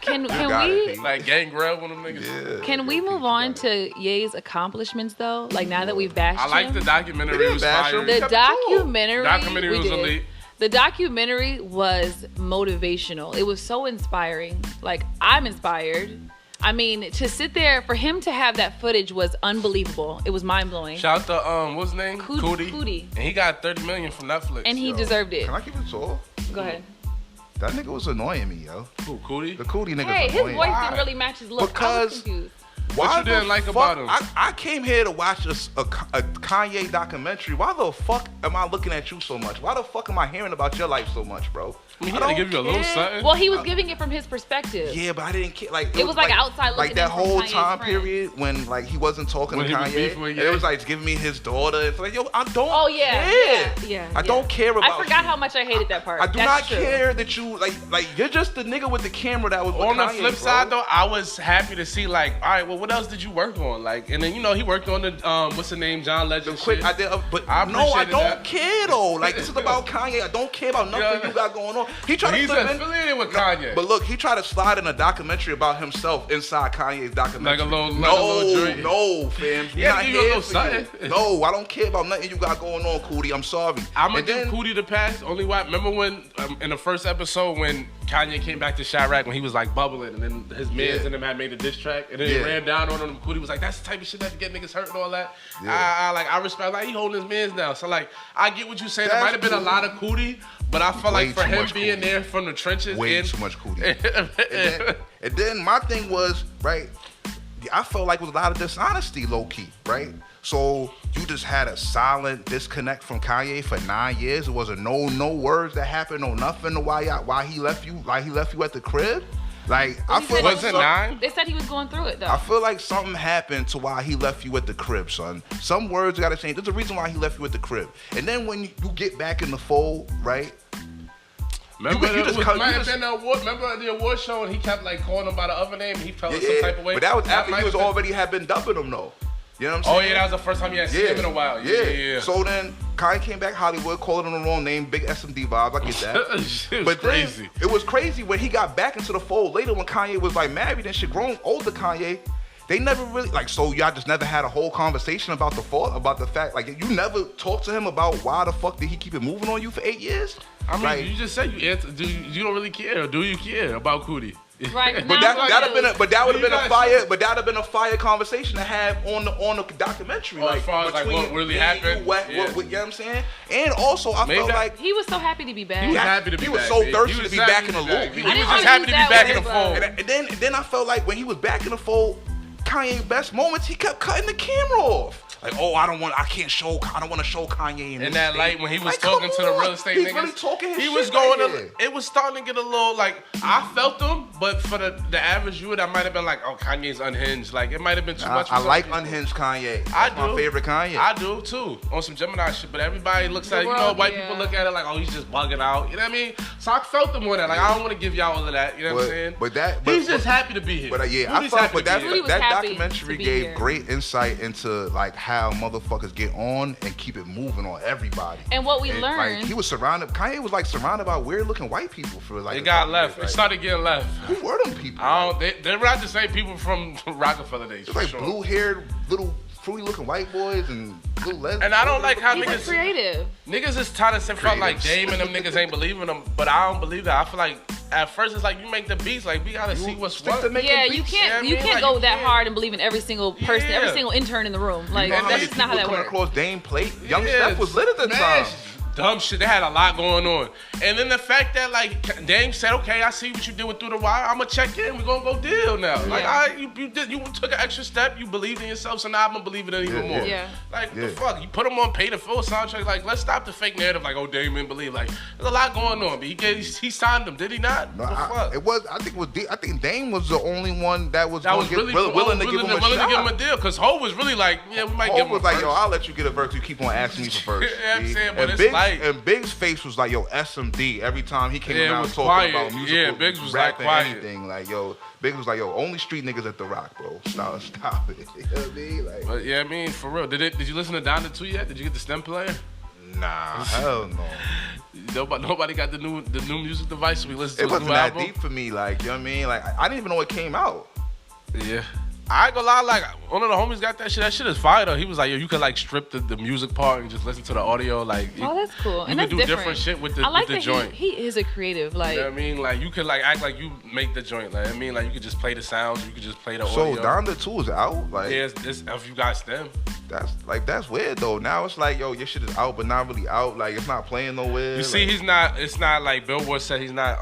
Can got we it, Pete. like Gangrel, one of them niggas. Yeah. can we move on to Ye's accomplishments though? Like now that we've bashed I like him? the documentary. We It was didn't bash fire. him. The kept it cool. documentary. Documentary we was did. elite. The documentary was motivational. It was so inspiring. Like I'm inspired. I mean, to sit there for him to have that footage was unbelievable. It was mind blowing, Shout out to what's his name? Cootie. And he got 30 million from Netflix. and he Yo, deserved it. Can I keep it tall? Go ahead. That nigga was annoying me, yo. Who, Cootie? The Cootie nigga's Hey, his annoying. voice Why? didn't really match his look. I was Because- confused. Why you didn't the like fuck- about him? I came here to watch a Kanye documentary. Why the fuck am I looking at you so much? Why the fuck am I hearing about your life so much, bro? I mean, he I had to don't give you a little care. something. Well, he was giving it from his perspective. Yeah, but I didn't care. Like It was like outside like looking that in from whole Kanye's time friend. period when like he wasn't talking When to he was Kanye. beefing with And it Ye. was like giving me his daughter. It's like, yo, I don't. Oh yeah, care. yeah. I don't care about. I forgot you. how much I hated that part. I do That's not true. care that you like you're just the nigga with the camera that was with On the Kanye, flip bro. side, though, I was happy to see like, all right, well, what else did you work on? Like, and then he worked on the what's the name, John Legend. Quick, shit. I did, but I no, I appreciated don't that. care though. Like this is about Kanye. I don't care about nothing Yeah. you got going on. He tried to He's slip in. affiliated with Kanye. But look, he tried to slide in a documentary about himself inside Kanye's documentary. Like a little joint. no, fam. We Yeah, not give you a here little for you. something. No, I don't care about nothing you got going on, Cootie. I'm sorry. I'm gonna And give then- Cootie the pass. Only why? Remember when in the first episode when Kanye came back to Chirac when he was like bubbling and then his mans Yeah. and them had made a diss track and then Yeah. he ran down on him. Cootie was like, "That's the type of shit that get niggas hurt and all that." Yeah. I respect. Like he holding his mans down. So like I get what you saying. There That's might have been a cool. lot of Cootie, but I felt Way like for too him much being Cootie. there from the trenches, Way and too much Cootie. and then my thing was, right, I felt like it was a lot of dishonesty, low key, right? So you just had a silent disconnect from Kanye for 9 years. It wasn't no words that happened, no nothing. Why he left you at the crib? Like I He feel said like Was it some- 9? They said he was going through it though. I feel like something happened to why he left you at the crib, son. Some words gotta change. There's a reason why he left you at the crib. And then when you get back in the fold, right? Remember, You just cut- might you have just- been the award. Remember the award show, and he kept like calling him by the other name, and he felt some type of way. But that was after might he was have been- already had been dumping him though. You know what I'm saying? Oh yeah, that was the first time you had seen him in a while. Yeah. So then Kanye came back Hollywood, calling him the wrong name, big SMD vibe. I get that. Shit was But then crazy. it was crazy when he got back into the fold later when Kanye was like married and shit, grown, older Kanye. They never really like. So y'all just never had a whole conversation about the fault, about the fact like you never talked to him about why the fuck did he keep it moving on you for 8 years? I mean, Like, you just said you answer. You don't really care, or do you care about Cootie? Right. But now that you would have been a You fire. guys- But that would have been a fire conversation to have on the documentary. Oh, like as far as, like, between what really me and happened? you, what, Yeah. you know what I'm saying? And also, I Maybe felt that- like He was so happy to be back. He was Yeah, happy to be he was back. so B. thirsty He to was be happy back to in the be back. loop. He I was didn't just know happy he to was be back in that the way, fold. and then I felt like when he was back in the fold, Kanye's best moments, he kept cutting the camera off. Like, oh, I don't want to show Kanye In this that state. light when he was Like, talking come to the on. real estate He's niggas, really talking his he was shit going. right here. It was starting to get a little like I felt him, but for the average viewer, that might have been like, oh, Kanye's unhinged. Like it might have been too much. For I some like people. unhinged Kanye. I That's do. my favorite Kanye. I do too, on some Gemini shit. But everybody looks at it, world, white yeah. people look at it like, oh, he's just bugging out. You know what I mean? So I felt him on that. Like I don't want to give y'all all of that. You know what I'm saying? He's He's just happy to be here. But yeah, I Cootie's felt, happy but to be here. Cootie was that happy documentary to be gave here. great insight into like how motherfuckers get on and keep it moving on everybody. And what we Like learned. he was surrounded. Kanye was like surrounded by weird looking white people for like. It a got couple left. years, It started getting left. Who were them people? I don't. They were not the same people from Rockefeller days. It's For like sure. blue haired little fruity looking white boys and little lesbians. And I don't like how He's niggas creative. Niggas is trying to say front like Creatives. Dame and them niggas ain't believing them, but I don't believe that. I feel like at first it's like you make the beats, like we gotta see what's stick what. to making Yeah, beats. you can't Yeah, I mean, like, go you that can't- hard and believe in every single person, every Yeah. single intern in the room. Like You know how that's many just not how that people coming works. across Dame plate? Young Yeah, Steph was lit at the man, time. Dumb shit. They had a lot going on, and then the fact that like Dame said, "Okay, I see what you did with Through the Wire. I'ma check in. We gonna go deal now." Like, Yeah. you took an extra step. You believed in yourself, so now I'm gonna believe in it even more. Yeah. Like Yeah. the fuck, you put him on pay to full soundtrack. Like, let's stop the fake narrative. Like, oh, Dame didn't believe. Like, there's a lot going on. But he signed him, did he not? No, the fuck? I think Dame was the only one that was, That was really willing to give him a willing to give him shot. a deal, cause Ho was really like, yeah, we might give Hov him was a like, first. yo, I'll let you get a verse. You keep on asking me for first. Yeah, I'm B. saying, but and it's Biggs, like- and Biggs' face was like, yo, SMD. Every time he came Yeah, it around was talking quiet. about musical, Yeah, Biggs was, rap like, and quiet. anything. Like, yo, Biggs was like, yo, only street niggas at the Rock, bro. Stop it. You know what I mean? Like, But yeah, I mean, for real. Did you listen to Donda 2 yet? Did you get the stem player? nah, hell no. Nobody got the new music device. So we listened to It his wasn't new that album. deep for me. Like, you know what I mean? Like, I didn't even know it came out. Yeah. I ain't gonna lie, like, one of the homies got that shit. That shit is fire, though. He was like, yo, you could, like, strip the music part and just listen to the audio. Like, Oh, that's cool. You And can that's do different. different shit with the, I like with the that joint. he is a creative. Like, You know what I mean? Like, you could, like, act like you make the joint. Like, I mean, like, you could just play the sounds. You could just play the So audio. Donda 2 is out? Like, Yeah, it's if you got stem. that's weird though. Now it's like, yo, your shit is out, but not really out. Like, it's not playing nowhere. You see, like, it's not like Billboard said he's not,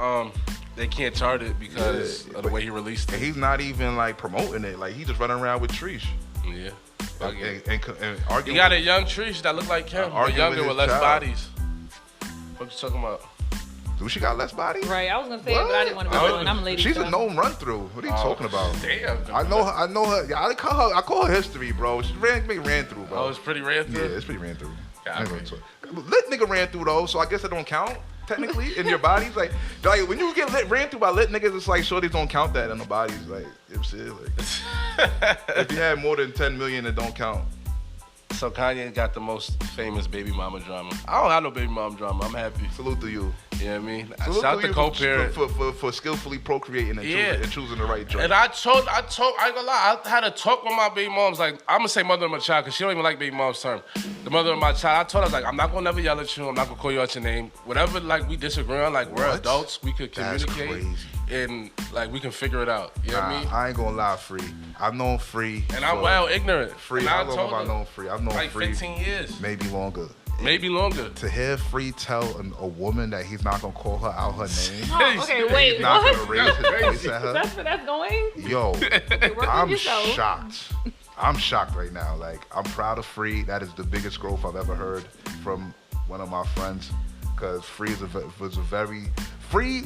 they can't chart it because Yeah, of the way he released and it. he's not even like promoting it. Like, he just running around with Trish. Yeah. Fuck it. And You arguing. got a young Trish that look like him, but arguing younger with with his less child. bodies. What you talking about? Do she got less body? right? I was gonna say it, but I didn't want to be What? doing. I'm a lady. She's so. a known run through. What are you talking about? Damn. I know her. Yeah, I call her history, bro. She ran through, bro. Oh, it's pretty rare. Yeah, it's pretty ran through. Yeah, I ain't gonna talk. Lit nigga ran through though, so I guess it don't count technically in your bodies. Like when you get ran through by lit niggas, it's like shorties don't count that in the bodies. Like, you know what I'm saying? Like, if you had more than 10 million, it don't count. So Kanye got the most famous baby mama drama. I don't have no baby mama drama. I'm happy. Salute to you. You know what I mean? Salute Shout out to to you co-parent. for skillfully procreating and, Yeah. choosing the right joint. And I ain't gonna lie, I had a talk with my baby moms. Like, I'm gonna say mother of my child, because she don't even like baby mom's term. The mother of my child, I told her, like, I'm not gonna never yell at you. I'm not gonna call you out your name. Whatever, like, we disagree on, like, we're What? adults. We could That's communicate. crazy. And, like, we can figure it out. You know what I mean? I ain't gonna lie, Free. I've known Free. And I'm for- well ignorant. Free. And How I long told have I her, known Free? I've known like, Free 15 years. maybe longer. Maybe longer. To hear Free tell a woman that he's not gonna call her out her name, Oh, okay, wait. he's not What? gonna raise his voice at her. That's where that's going. Yo, Work I'm on yourself. shocked. I'm shocked right now. Like, I'm proud of Free. That is the biggest growth I've ever heard from one of my friends. Cause Free was a very Free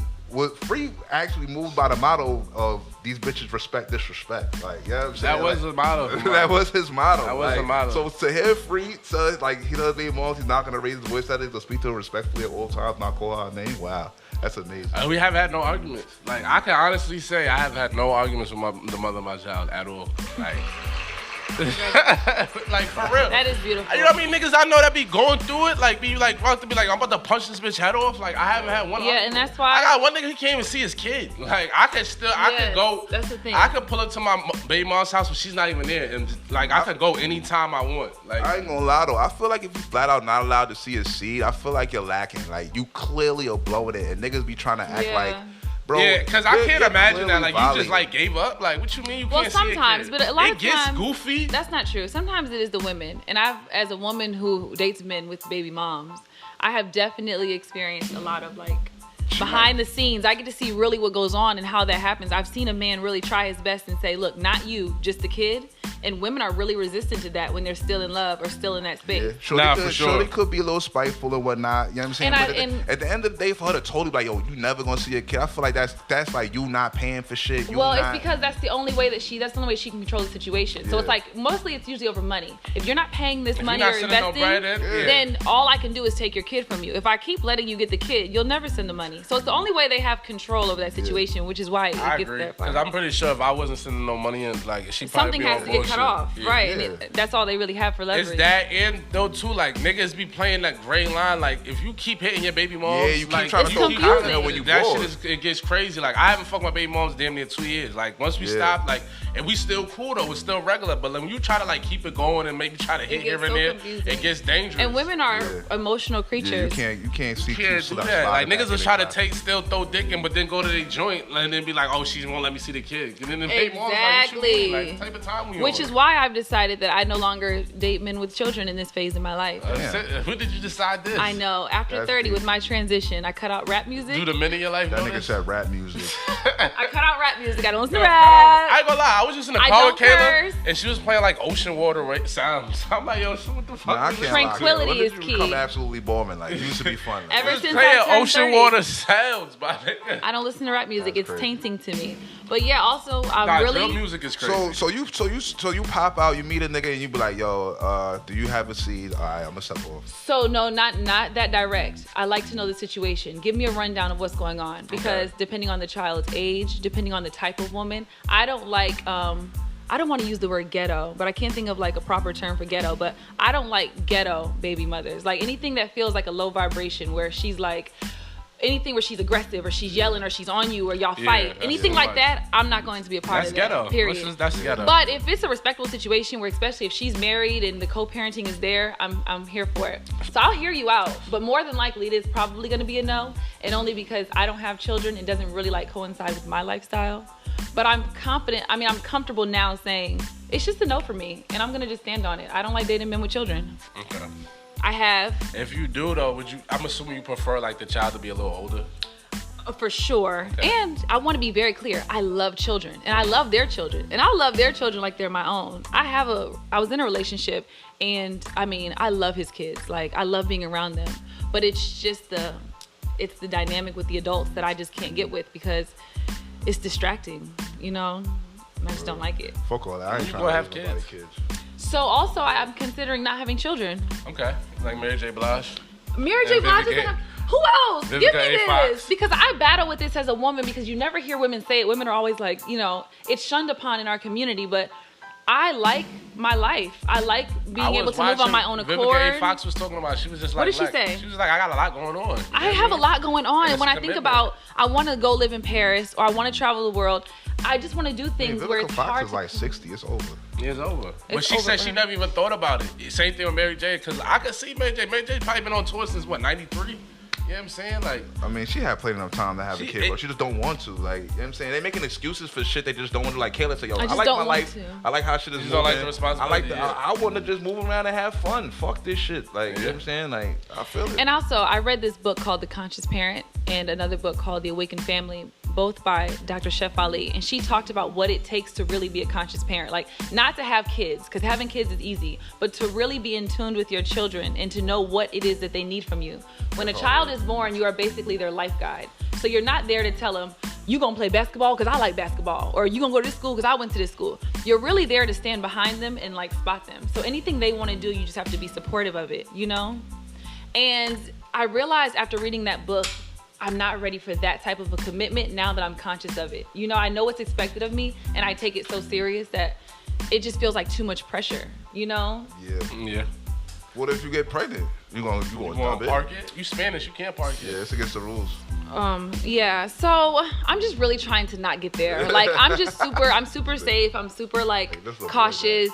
actually moved by the motto of these bitches respect disrespect. Like, you know what I'm saying? That was the motto. That was his motto. That was the motto. So to hear Free, so like he does baby moms, he's not gonna raise his voice at it, to speak to her respectfully at all times, not call her name. Wow, that's amazing. We have had no arguments. Like, I can honestly say I have had no arguments with the mother of my child at all. Like, like, for real. That is beautiful. You know what I mean? Niggas I know that be going through it, like, be like, want to be like, I'm about to punch this bitch head off. Like, I haven't had one. Yeah, argument. and that's why- I got one nigga, he can't even see his kid. Like, I could Yes, go. that's the thing. I could pull up to my baby mom's house when she's not even there, and just, like, I could go anytime I want. Like, I ain't gonna lie though. I feel like if you flat out not allowed to see his seed, I feel like you're lacking. Like, you clearly are blowing it, and niggas be trying to act Yeah. like, bro. yeah, because I can't you're imagine that. clearly Like, you just, violating. like, gave up. Like, what you mean you Well, can't see your sometimes, kid? but a lot it of gets times- goofy. That's not true. Sometimes it is the women. And I've, as a woman who dates men with baby moms, I have definitely experienced a lot of like behind the scenes. I get to see really what goes on and how that happens. I've seen a man really try his best and say, look, not you, just the kid. And women are really resistant to that when they're still in love or still in that space. Yeah. Shorty, Nah, could, for sure. Shorty could be a little spiteful or whatnot. You know what I'm saying? And But and- at the end of the day, for her to totally be like, yo, you never gonna see a kid. I feel like that's like you not paying for shit. You Well, not, it's because that's the only way that's the only way she can control the situation. So Yeah. it's like mostly it's usually over money. If you're not paying this If money you're or not sending no investing, bread in, then all I can do is take your kid from you. If I keep letting you get the kid, you'll never send the money. So it's the only way they have control over that situation, which is why it I gets agree. that far. Because I'm pretty sure if I wasn't sending no money in, like, she probably Something be has on to get bullshit. cut off, Yeah. right? Yeah. And that's all they really have for leverage. It's that, and though too, like, niggas be playing that gray line. Like, if you keep hitting your baby moms, Yeah, you keep like, trying to It's throw confusing. content when you that pause. shit it gets crazy. Like, I haven't fucked my baby moms damn near 2 years. Like, once we Yeah. stopped, like, and we still cool though. It's still regular. But like, when you try to like keep it going and maybe try to hit here and there, it gets dangerous. And women are emotional creatures. You can't see You can't do that. Like niggas will try to still throw dick in, but then go to their joint and then be like, oh, she won't let me see the kid. And then Exactly. Like, type of time we Which on. is why I've decided that I no longer date men with children in this phase of my life. When did you decide this? I know. After That's 30, deep. with my transition, I cut out rap music. Do the men in your life That know nigga this? said rap music. I cut out rap music. I don't listen to I rap. ain't gonna lie, I was just in the I car don't with Kayla, curse. and she was playing like ocean water sounds. I'm like, yo, what the fuck? Nah, I is can't this? Tranquility lie. When is did key. you become absolutely boring? Like, it used to be fun. Like, Ever Just since playing I turned ocean 30. water sounds, my nigga. I don't listen to rap music. That's It's crazy. tainting to me. But yeah, also I'm Nah, really. drill music is crazy. So you pop out, you meet a nigga, and you be like, yo, do you have a seed? All right, I'm gonna step off. So no, not that direct. I like to know the situation. Give me a rundown of what's going on because depending on the child's age, depending on the type of woman, I don't like. I don't want to use the word ghetto, but I can't think of like a proper term for ghetto. But I don't like ghetto baby mothers. Like anything that feels like a low vibration where she's like. Anything where she's aggressive or she's yelling or she's on you or y'all fight, that's anything too like much. that, I'm not going to be a part That's of that. ghetto. Period. That's ghetto. But if it's a respectful situation where, especially if she's married and the co-parenting is there, I'm here for it. So I'll hear you out. But more than likely, it is probably going to be a no, and only because I don't have children. It doesn't really like coincide with my lifestyle. But I'm confident. I mean, I'm comfortable now saying it's just a no for me, and I'm gonna just stand on it. I don't like dating men with children. Okay. I have. If you do though, would you? I'm assuming you prefer like the child to be a little older. For sure. Okay. And I want to be very clear. I love children and I love their children and I love their children like they're my own. I was in a relationship and I mean, I love his kids. Like I love being around them, but it's just the dynamic with the adults that I just can't get with because it's distracting, you know? And I just don't like it. Fuck all that. I ain't trying gonna to have have nobody kids. kids. So also I'm considering not having children. Okay. Like Mary J. Blige. Mary J. And Blige Vivica- isn't. Who else? Give Vivica me A. this. Fox. Because I battle with this as a woman because you never hear women say it. Women are always like, you know, it's shunned upon in our community, but I like my life. I like being able to move on my own accord. Vivica A. Fox was talking about. She was just like, What did she say? She was like, I got a lot going on. You I know have a what lot going on. It's And when I think commitment. about, I want to go live in Paris or I want to travel the world, I just want to do things Hey, where Vivica it's Fox hard is to... like 60. It's over. It's over. But It's she over said for she her. never even thought about it. Same thing with Mary J. Because I could see Mary J. Mary J. probably been on tour since what, 93? You know what I'm saying? Like, I mean, she had plenty of time to have a kid, but she just don't want to. Like, you know what I'm saying? They making excuses for shit they just don't want to. Like, Kayla said, yo, I just like don't my want life. to. I like how shit is You moving. don't like the responsibility, I want to just move around and have fun. Fuck this shit. Like, you know what I'm saying? Like, I feel it. And also, I read this book called The Conscious Parent and another book called The Awakened Family, both by Dr. Chef Ali. And she talked about what it takes to really be a conscious parent. Like, not to have kids, because having kids is easy, but to really be in tune with your children and to know what it is that they need from you. When a child is born, you are basically their life guide. So you're not there to tell them, you gonna play basketball because I like basketball, or you gonna go to this school because I went to this school. You're really there to stand behind them and like spot them. So anything they want to do, you just have to be supportive of it, you know? And I realized after reading that book, I'm not ready for that type of a commitment now that I'm conscious of it. You know, I know what's expected of me and I take it so serious that it just feels like too much pressure, you know? Yeah. yeah. What if you get pregnant? You gonna You dump want to it? park it? You Spanish, you can't park it. Yeah, it's against the rules. Yeah, so I'm just really trying to not get there. Like, I'm super safe. I'm super like Hey, this look cautious.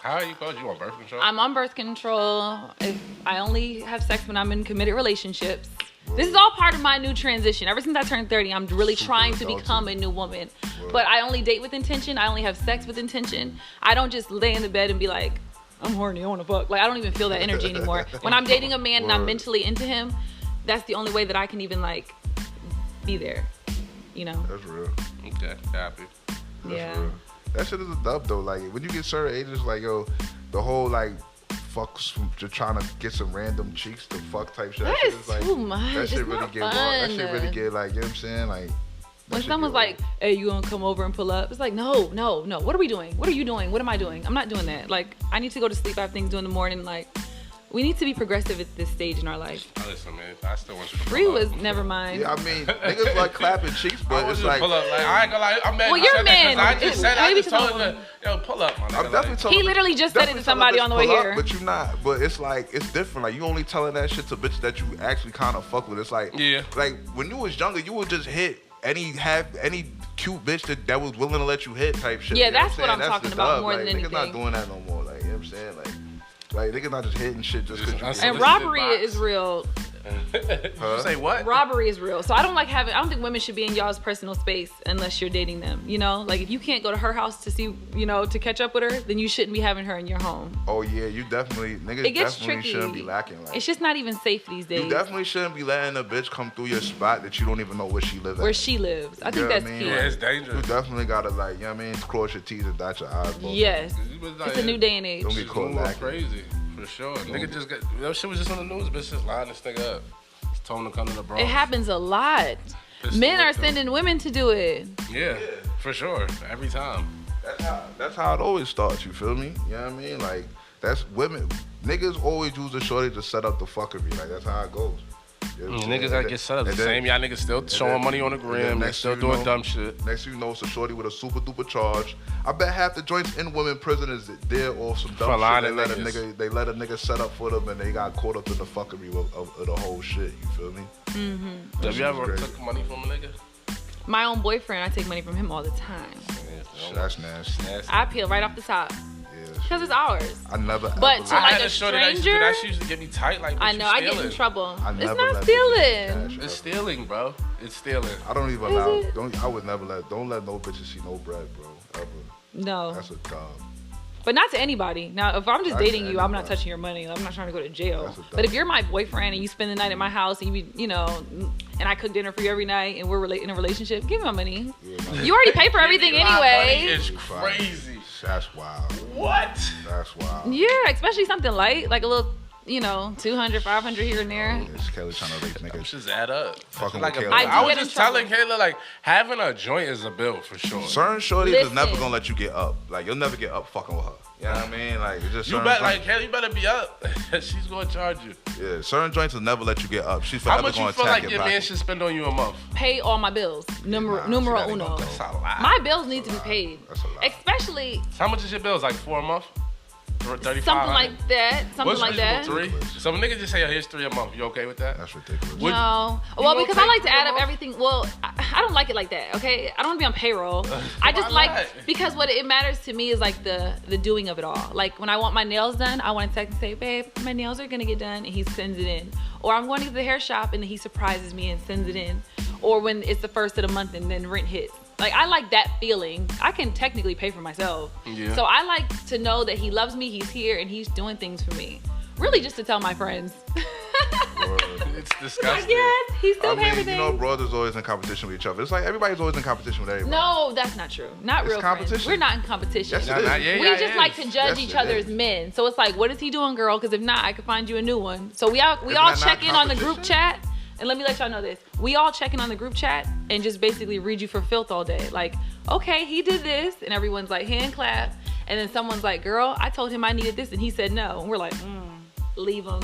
How are you called? You on birth control? I'm on birth control. If I only have sex when I'm in committed relationships. This is all part of my new transition. Ever since I turned 30, I'm really Super trying to adulting. become a new woman. Word. But I only date with intention. I only have sex with intention. I don't just lay in the bed and be like, I'm horny, I want to fuck. Like, I don't even feel that energy anymore. When I'm dating a man and I'm Word. mentally into him, that's the only way that I can even like be there. You know? That's real. Okay, happy. That's Yeah. real. That shit is a dub though. Like when you get certain ages, like yo, the whole like fucks from just trying to get some random cheeks to fuck type shit. That shit is like, too much. That shit It's really not get that shit fun. really get like, you know what I'm saying? Like When shit someone's get like, hey, you gonna come over and pull up? It's like, no. What are we doing? What are you doing? What am I doing? I'm not doing that. Like, I need to go to sleep. I have things to do in the morning. Like, we need to be progressive at this stage in our life. Listen, man, I still want you to pull Free up. was never mind. Yeah, I mean, niggas like clapping cheeks, I but want it's you to like pull up. Like, I ain't gonna lie. I'm mad. Well, you you're said a that 'cause man. I just said, I Maybe just to told the her, yo, pull up, my nigga. I'm definitely like, telling He literally just said it to definitely somebody telling on the bitch way pull here. up, but you not. But it's like it's different. Like you only telling that shit to bitches that you actually kind of fuck with. It's like Yeah. like when you was younger, you would just hit any cute bitch that was willing to let you hit type shit. Yeah, You know that's what saying? I'm talking about more than Niggas not anything. doing that no more. Like, you know what I'm saying? Like niggas not just hitting shit just because you And Unsolicited robbery box. is real. You say what? Robbery is real. So I don't think women should be in y'all's personal space unless you're dating them. You know, like if you can't go to her house to see, you know, to catch up with her, then you shouldn't be having her in your home. Oh yeah, you definitely niggas It gets definitely tricky. shouldn't be lacking. Like, It's just not even safe these days. you definitely shouldn't be letting a bitch come through your spot that you don't even know where she lives Where at. she lives. I You think know what that's I mean? key. Yeah, it's You dangerous. definitely gotta, like, you know what I mean, cross your T's and dot your I's. both. Yes. You was like, It's a new day and age. Don't be It's caught moving lacking. crazy. For sure. Nigga just got, that shit was just on the news. Bitch just lining this nigga up. Just told him to come to the Bronx. It happens a lot. Pistol Men are whipped him. sending women to do it. Yeah, for sure. Every time. That's how it always starts, you feel me? You know what I mean? Like, that's women. Niggas always use a shorty to set up the fuckery. Like, that's how it goes. You know what I'm Niggas saying? gotta get set up. The And then- same y'all niggas still showing then- money on the and then gram. They next still thing you doing know- dumb shit. Next thing you know, it's a shorty with a super duper charge. I bet half the joints in women prison is there or some For dumb shit. lying They let, a niggas. they let a nigga set up for them and they got caught up in the fuckery of the whole shit. You feel me? Have you ever crazy. took money from a nigga? My own boyfriend, I take money from him all the time. Shit, that's nasty. Nasty. I peel right off the top Yeah, because it's ours. I never. But ever to I like had a a shorty that used to do stranger? that. She used to get me tight. Like, I bitch, know, you I get in stealing. trouble. I It's never not let bitches stealing. cash It's ever. stealing, bro. It's stealing. I don't even Is allow. it? I would never let. Don't let no bitches see no bread, bro. Ever. No. That's a dub. But not to anybody. Now, if I'm just Not to dating you, I'm not anybody. touching your money. I'm not trying to go to jail. That's a But if dub. you're my boyfriend and you spend the night at my house and you know, and I cook dinner for you every night and we're in a relationship, give me my money. Yeah, You already pay for everything Give me my money anyway. is crazy. That's wild. What? That's wild. Yeah, especially something light, like a little, you know, 200, 500 here and there. It's Kelly trying to rape niggas. Just add up. Fucking Like with a Kayla. bill. I do I was get in just telling trouble. Kayla, like, having a joint is a bill for sure. Certain shorties is never Listen. gonna let you get up. Like, you'll never get up fucking with her. You know what I mean? Like, it's just You certain bet, joints- like, Kayla, you better be up. She's gonna charge you. yeah, certain joints will never let you get up. She's How forever much gonna you feel attack like your your man pocket. should spend on you a month? Pay all my bills. Numero Nah, see, that ain't uno. gonna That's a lot. My bills need to be paid. That's a lot. Especially How much is your bills? Like 4 a month? 35? something like that. Something What's like that. reasonable, 3? So if a nigga just say, oh, here's 3 a month. You okay with that? That's ridiculous. Would- No. You Well, won't because I take like to three add a up month? everything. Well, I don't like it like that, okay? I don't want to be on payroll. I just Why like, not? because what it matters to me is like the doing of it all. Like when I want my nails done, I want to text and say, babe, my nails are going to get done, and he sends it in. Or I'm going to the hair shop, and he surprises me and sends it in. Or when it's the first of the month and then rent hits. Like, I like that feeling. I can technically pay for myself. Yeah. So I like to know that he loves me, he's here, and he's doing things for me. Really just to tell my friends. It's Like, disgusting. yes, he's still I paying mean, everything. you know, brothers always in competition with each other. It's like everybody's always in competition with everybody. No, that's not true. Not It's real friends. competition. We're not in competition. Yes, it Nah, is. nah, yeah, We yeah, just it like is. to judge Yes, each it other is. as men. So it's like, what is he doing, girl? Because if not, I could find you a new one. So we all Isn't that check not in on the group competition? chat. And let me let y'all know this. We all check in on the group chat and just basically read you for filth all day. Like, okay, he did this. And everyone's like, hand clap. And then someone's like, girl, I told him I needed this. And he said no. And we're like, leave him.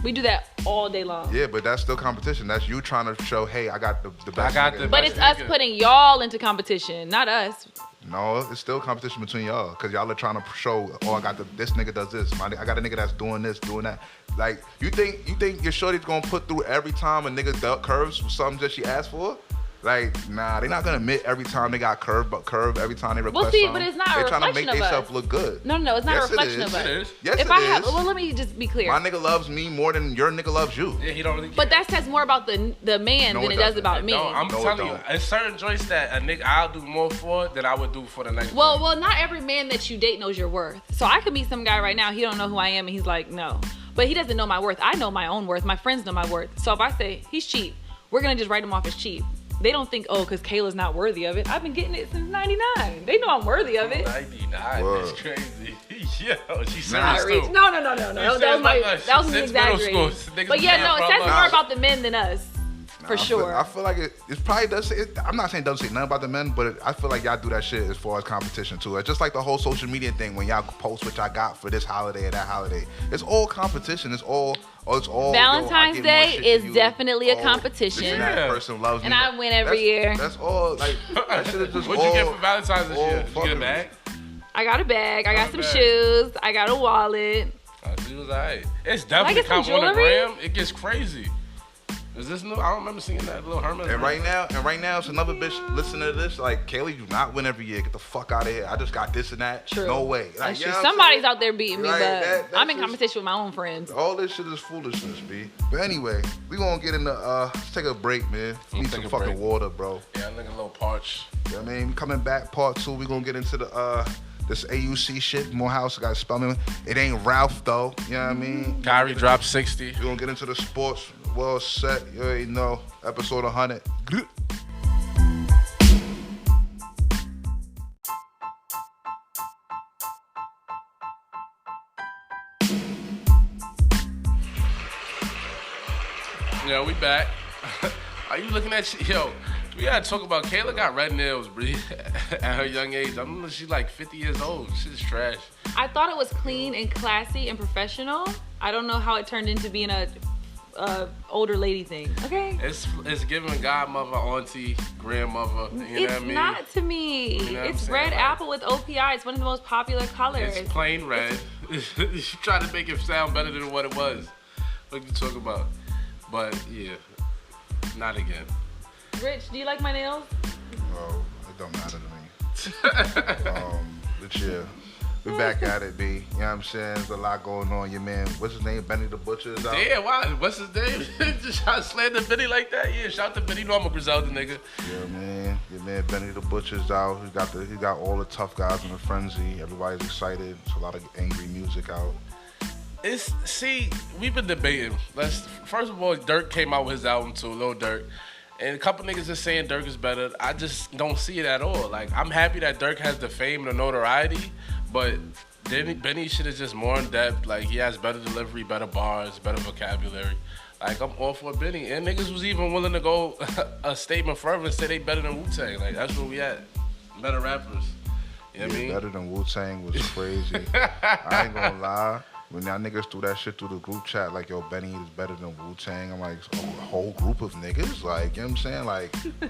We do that all day long. Yeah, but that's still competition. That's you trying to show, hey, I got the best. got nigga. the But best it's us nigga. putting y'all into competition, not us. No, it's still competition between y'all because y'all are trying to show, oh, I got this nigga does this. I got a nigga that's doing this, doing that. Like, you think your shorty's gonna put through every time a nigga curves for something that she asked for? Like, nah, they not gonna admit every time they got curved, but curve every time they request see, something. but it's not a They trying to reflection make of themselves us. look good. No, it's not Yes, a it reflection is. of us. It is. Yes, if it I have, is. well, let me just be clear. My nigga loves me more than your nigga loves you. Yeah, he don't really care. But that says more about the man No, than it it does doesn't. about me. No, I'm No, it telling you, don't. there's certain joints that a nigga I'll do more for than I would do for the next. Well, joint. not every man that you date knows your worth. So I could meet some guy right now, he don't know who I am, and he's like, no. But he doesn't know my worth. I know my own worth. My friends know my worth. So if I say he's cheap, we're gonna just write him off as cheap. They don't think, oh, because Kayla's not worthy of it. I've been getting it since '99. They know I'm worthy of it. 99 Word. is crazy. Yo, she's Nah. serious too. No. You That said was my, like that was me since middle school, exaggerating. niggas But yeah, been no, it from says us. more about the men than us, for I sure. feel like it probably does say, I'm not saying it doesn't say nothing about the men, but I feel like y'all do that shit as far as competition too. It's just like the whole social media thing when y'all post what y'all got for this holiday or that holiday. It's all competition. It's all. Valentine's yo, I get more Day shit is than you. definitely a Oh, competition. this and that Yeah. person loves And me. I win every That's- year. That's all. Like that shit is just What'd you all. get for Valentine's this all year? Did you get a fuckery. bag? I got a bag. I got some bag. shoes. I got a wallet. She was alright. It's definitely get some on the jewelry? gram. It gets crazy. Is this new? I don't remember seeing that Lil Herman. And right now, it's another bitch listening to this. Like, Kaylee, you not win every year. Get the fuck out of here. I just got this and that. True. No way. Like, That's you true. know what I'm Somebody's saying? out there beating me, Like, but that's I'm in just- competition with my own friends. All this shit is foolishness, B. But anyway, we gonna get into let's take a break, man. Need some take a fucking break. water, bro. Yeah, I think a little parched. You know what I mean? Coming back, part 2, we gonna get into the this AUC shit. Morehouse got spelling. It ain't Ralph though. You know what I mean? Kyrie dropped 60. We're gonna get into the sports. Well set. You already know. Episode 100. Yeah, we back. Are you looking at shit? Yo, we gotta talk about Kayla got red nails, bro. At her young age. I remember she's like 50 years old. Shit's trash. I thought it was clean and classy and professional. I don't know how it turned into being a older lady thing. Okay. It's giving godmother, auntie, grandmother. You know It's what I mean? not to me. You know what I'm It's saying? red Like- apple with OPI. It's one of the most popular colors. It's plain red. You try to make it sound better than what it was. What you talk about? But yeah, not again. Rich, do you like my nails? Oh, it don't matter to me. But yeah, we back at it, B. You know what I'm saying? There's a lot going on. Your man, what's his name? Benny the Butcher is out. Damn, why? What's his name? Just try to slander Benny like that? Yeah, shout out to Benny. You know I'm a Griselda nigga. Yeah, man. Your man Benny the Butcher's out. He got all the tough guys in a frenzy. Everybody's excited. There's a lot of angry music out. We've been debating. First of all, Dirk came out with his album too, Lil Durk. And a couple niggas are saying Dirk is better. I just don't see it at all. Like, I'm happy that Dirk has the fame and the notoriety, but Benny shit is just more in depth. Like, he has better delivery, better bars, better vocabulary. Like, I'm all for Benny. And niggas was even willing to go a statement further and say they better than Wu-Tang. Like, that's where we at. Better rappers. You know what I mean? Better than Wu-Tang was crazy. I ain't gonna lie. When y'all niggas threw that shit through the group chat, like, yo, Benny is better than Wu-Tang, I'm like, a whole group of niggas? Like, you know what I'm saying?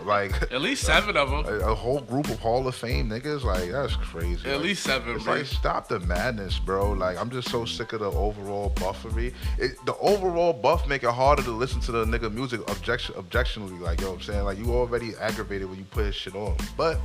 Like At least 7 of them. a whole group of Hall of Fame niggas? Like, that's crazy. At Like, least 7, it's bro. like, stop the madness, bro. Like, I'm just so sick of the overall buffery. The overall buff make it harder to listen to the nigga music objectionably. Like, yo, I'm saying, like, you already aggravated when you put his shit on. But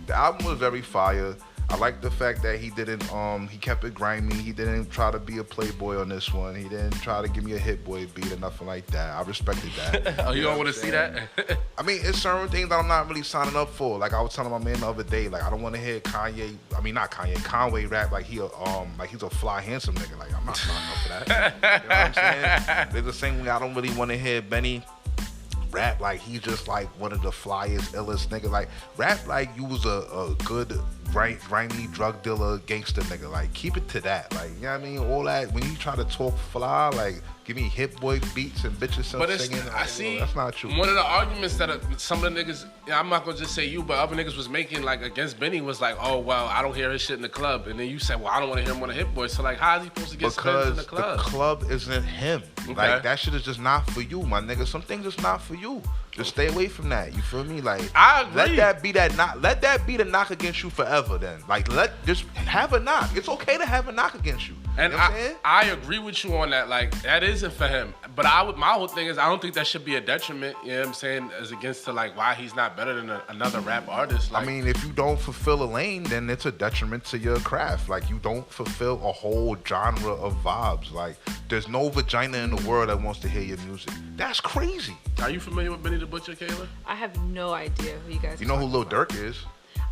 the album was very fire. I like the fact that he didn't, he kept it grimy. He didn't try to be a playboy on this one. He didn't try to give me a Hit Boy beat or nothing like that. I respected that. Oh, you know don't what want to I'm see saying? that? I mean, it's certain things that I'm not really signing up for. Like I was telling my man the other day, like I don't want to hear Kanye. I mean, not Kanye. Conway rap like he's a fly handsome nigga. Like I'm not signing up for that. You know what I'm saying? There's the same way I don't really want to hear Benny rap like he's just like one of the flyest, illest nigga. Like rap like you was a good, grimy drug dealer, gangster nigga. Like keep it to that. Like you know what I mean? All that when you try to talk fly, like give me Hit Boy beats and bitches But singing. I see. That's not true. One of the arguments that some of the niggas, I'm not gonna just say you, but other niggas was making like against Benny was like, oh well, I don't hear his shit in the club, and then you said, well, I don't want to hear him on a Hit Boy. So like, how is he supposed to get spins in Because the club? the club isn't him. Okay. Like that shit is just not for you, my nigga. Some things is not for you. Just stay away from that. You feel me? Like I agree. let that be that knock. Let that be the knock against you forever. Then like just have a knock. It's okay to have a knock against you. And you know what I'm saying? I agree with you on that. Like that isn't for him. But my whole thing is I don't think that should be a detriment. You know what I'm saying? As against to like why he's not better than another rap artist. Like, I mean, if you don't fulfill a lane, then it's a detriment to your craft. Like you don't fulfill a whole genre of vibes. Like there's no vagina in the world that wants to hear your music. That's crazy. are you familiar with Benny the Butcher, Kayla? I have no idea who you guys are You know who talking Lil about. Durk is?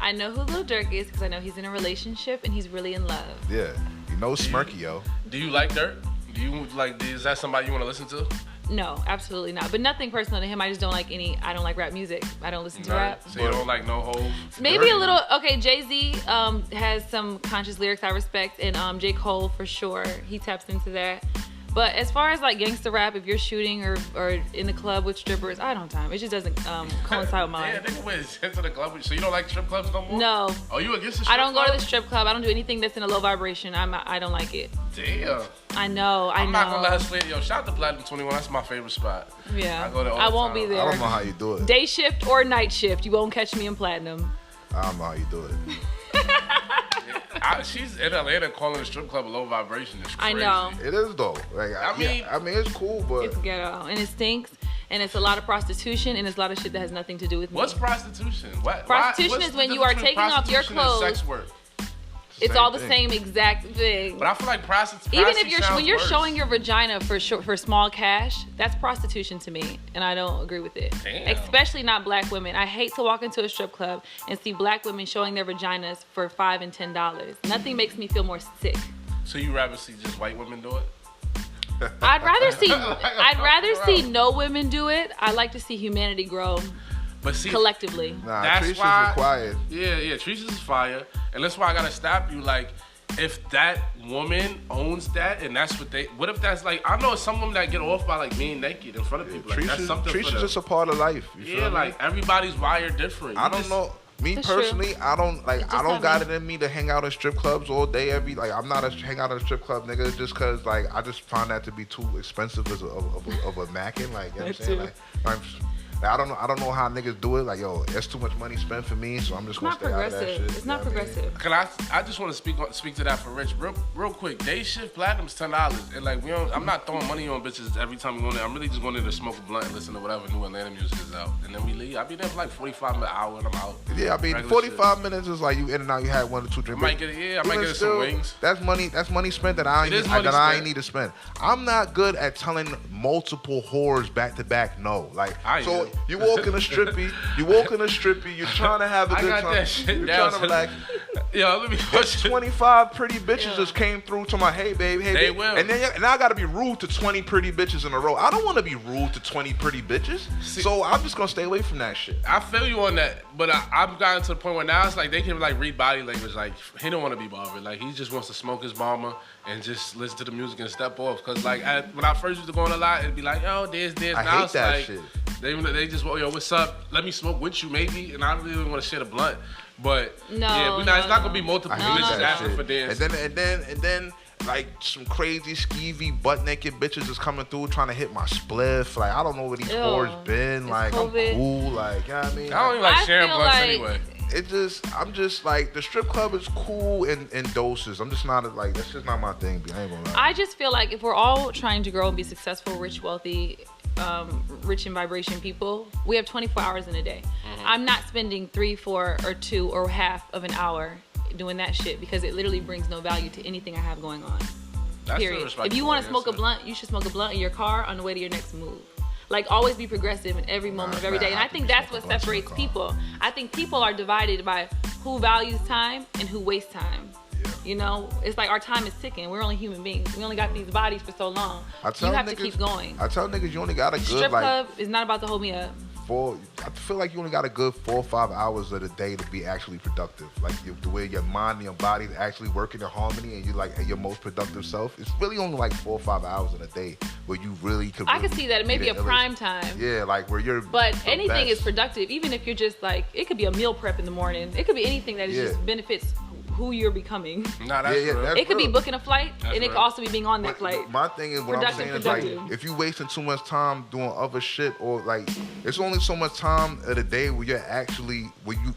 I know who Lil Durk is because I know he's in a relationship and he's really in love. Yeah. You know Smirky, yo. Do you like Dirk? Do you like? Is that somebody you want to listen to? No, absolutely not. But nothing personal to him. I just don't like I don't like rap music. I don't listen to rap. So you don't like No Hope? Maybe a little. Okay, Jay-Z has some conscious lyrics I respect, and J. Cole for sure. He taps into that. But as far as like gangster rap, if you're shooting or in the club with strippers, I don't have time. It just doesn't coincide with my Yeah, life. nigga went into the club. So you don't like strip clubs no more? No. Oh, you against the strip I don't go to the club? strip club. I don't do anything that's in a low vibration. I don't like it. Damn. I know. I'm not gonna let her slay. Yo, shout out to Platinum 21. That's my favorite spot. Yeah. I go there all I the won't time. be there. I don't know how you do it. Day shift or night shift, you won't catch me in Platinum. I don't know how you do it. She's in Atlanta calling the strip club a low vibration. It's I crazy. know. It is though. Like I mean- I mean it's cool, but It's ghetto and it stinks. and it's a lot of prostitution, and it's a lot of shit that has nothing to do with me. What's prostitution? Prostitution is when you are taking off your clothes. Sex work? It's all the same exact thing. But I feel like prostitution. Even if when you're showing your vagina for small cash, that's prostitution to me, and I don't agree with it. Damn. Especially not black women. I hate to walk into a strip club and see black women showing their vaginas for $5 and $10. Nothing makes me feel more sick. So you rather see just white women do it? I'd rather see no women do it. I like to see humanity grow. But see, collectively. Nah, that's Trisha's why. required. Yeah, Trisha's is fire, and that's why I gotta stop you. Like, if that woman owns that, and that's what they. What if that's like? I know some women that get off by like being naked in front of people. Like, that's something. Trisha's just a part of life. You feel me? Like everybody's wired different. I don't know. Me That's personally, true. I don't got haven't. it in me to hang out in strip clubs all day I'm not a hang out in a strip club nigga just cause like I just find that to be too expensive of a mackin', like, you know what I'm saying? Like, I don't know how niggas do it. Like, yo, it's too much money spent for me, so I'm just gonna stay out of that shit. It's not progressive. Can I just want to speak to that for Rich real quick. Day shift platinum's $10, and like I'm not throwing money on bitches every time we go there. I'm really just going there to smoke a blunt and listen to whatever new Atlanta music is out, and then we leave. I be there for like 45 minutes, an hour, and I'm out. Yeah, I mean, Regular 45 shit. minutes is like you in and out. You had 1 or 2 drinks. I might get some wings. That's money spent that I ain't need to spend. I'm not good at telling multiple whores back to back no. Like, so you walk in a strippy, you're trying to have a good time. I got that shit You're down. trying to relax. Yo, let me push 25 pretty bitches just came through to my hey babe. They will. And then now I gotta be rude to 20 pretty bitches in a row. I don't want to be rude to 20 pretty bitches. So I'm just gonna stay away from that shit. I feel you on that, but I've gotten to the point where now it's like they can like read body language. Like he don't want to be bothered. Like he just wants to smoke his bomber and just listen to the music and step off. Cause like when I first used to go on a lot, it'd be like, yo, there's. I Now hate it's that like shit. They just, yo, what's up? Let me smoke with you maybe, and I really don't want to share the blunt. But it's not gonna be multiple bitches asking for dance. And then like some crazy skeevy butt naked bitches is coming through trying to hit my spliff. Like I don't know where these whores been. Like COVID. I'm cool. Like, you know what I mean? I don't even like sharing blunts anyway. I'm just like the strip club is cool in doses. I'm just not like that's just not my thing. I ain't gonna lie. I just feel like if we're all trying to grow and be successful, rich, wealthy, rich in vibration people, we have 24 hours in a day. Mm-hmm. I'm not spending 3, 4, or 2 or half of an hour doing that shit because it literally brings no value to anything I have going on. Period. If you want to smoke a blunt, you should smoke a blunt in your car on the way to your next move. Like, always be progressive in every moment of every day. And I think that's what separates people. I think people are divided by who values time and who wastes time. Yeah. You know, it's like our time is ticking. We're only human beings. We only got these bodies for so long. You have to keep going. I tell niggas you only got a good strip club is not about to hold me up. I feel like you only got a good 4 or 5 hours of the day to be actually productive. Like the way your mind and your body is actually working in harmony, and you like at your most productive self. It's really only like 4 or 5 hours in a day where you really could. I could see that it may be a prime time. Yeah, like where you're. But anything is productive, even if you're just like it could be a meal prep in the morning. It could be anything that just benefits who you're becoming. Nah, that's real. It could be booking a flight, and it could also be being on that flight. My thing is, what I'm saying is like, if you wasting too much time doing other shit, or like, it's only so much time of the day where you're actually,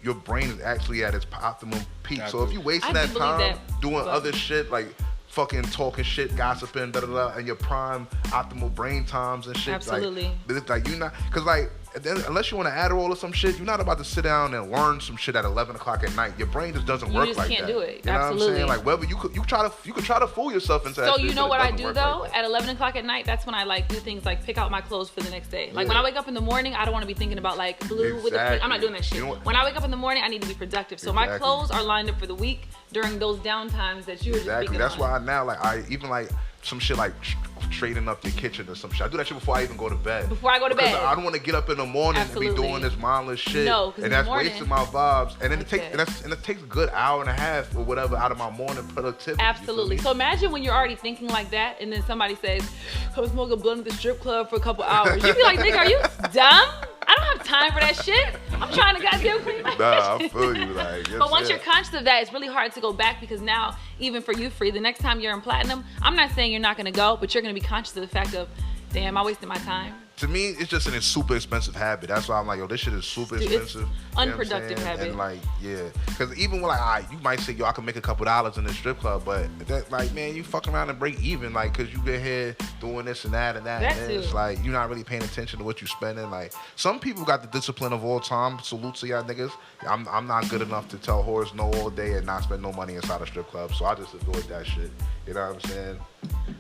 your brain is actually at its optimum peak. So if you wasting that time doing other shit, like fucking talking shit, gossiping, and your prime optimal brain times and shit. Absolutely. Like you not, cause like. Unless you want to Adderall or some shit, you're not about to sit down and learn some shit at 11 o'clock at night. Your brain just doesn't work like that. You just can't do it. You know Absolutely. what I'm saying? Like whether you could try to fool yourself into that. So shit, you know what I do though? Like at 11 o'clock at night, that's when I like do things like pick out my clothes for the next day. Like when I wake up in the morning, I don't want to be thinking about like blue with the pink. I'm not doing that shit. When I wake up in the morning, I need to be productive. So my clothes are lined up for the week during those down times that you were just speaking That's on. why I even like some shit like straightening up your kitchen or some shit. I do that shit before I even go to bed. Before I go to bed. I don't want to get up in the morning and be doing this mindless shit. No, because and that's wasting my vibes. And then it takes a good hour and a half or whatever out of my morning productivity. Absolutely. So imagine when you're already thinking like that, and then somebody says, "Come smoke a blunt at the strip club for a couple hours." You'd be like, "Nigga, are you dumb? I don't have time for that shit. I'm trying to goddamn clean my Nah, I feel you. Like, but once you're conscious of that, it's really hard to go back because now, even for you, Free, the next time you're in platinum, I'm not saying you're not gonna go, but you're gonna be conscious of the fact of, damn, I wasted my time. to me, it's just a super expensive habit. That's why I'm like, yo, this shit is super Dude, it's expensive. unproductive you know what I'm saying? habit. And like, yeah, because even when like, all right, you might say, yo, I can make a couple dollars in this strip club, but that, like, man, you fucking around and break even, like, cause you been here doing this and that and that. That And too. it's like you're not really paying attention to what you're spending. Like, some people got the discipline of all time. Salute to y'all niggas. I'm not good enough to tell whores no all day and not spend no money inside a strip club, so I just avoid that shit. You know what I'm saying?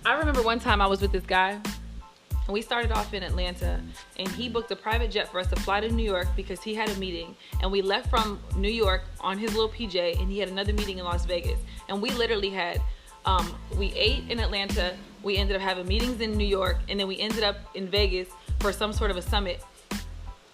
I remember one time I was with this guy, and we started off in Atlanta, and he booked a private jet for us to fly to New York because he had a meeting, and we left from New York on his little PJ, and he had another meeting in Las Vegas, and we literally had, we ate in Atlanta, we ended up having meetings in New York, and then we ended up in Vegas for some sort of a summit.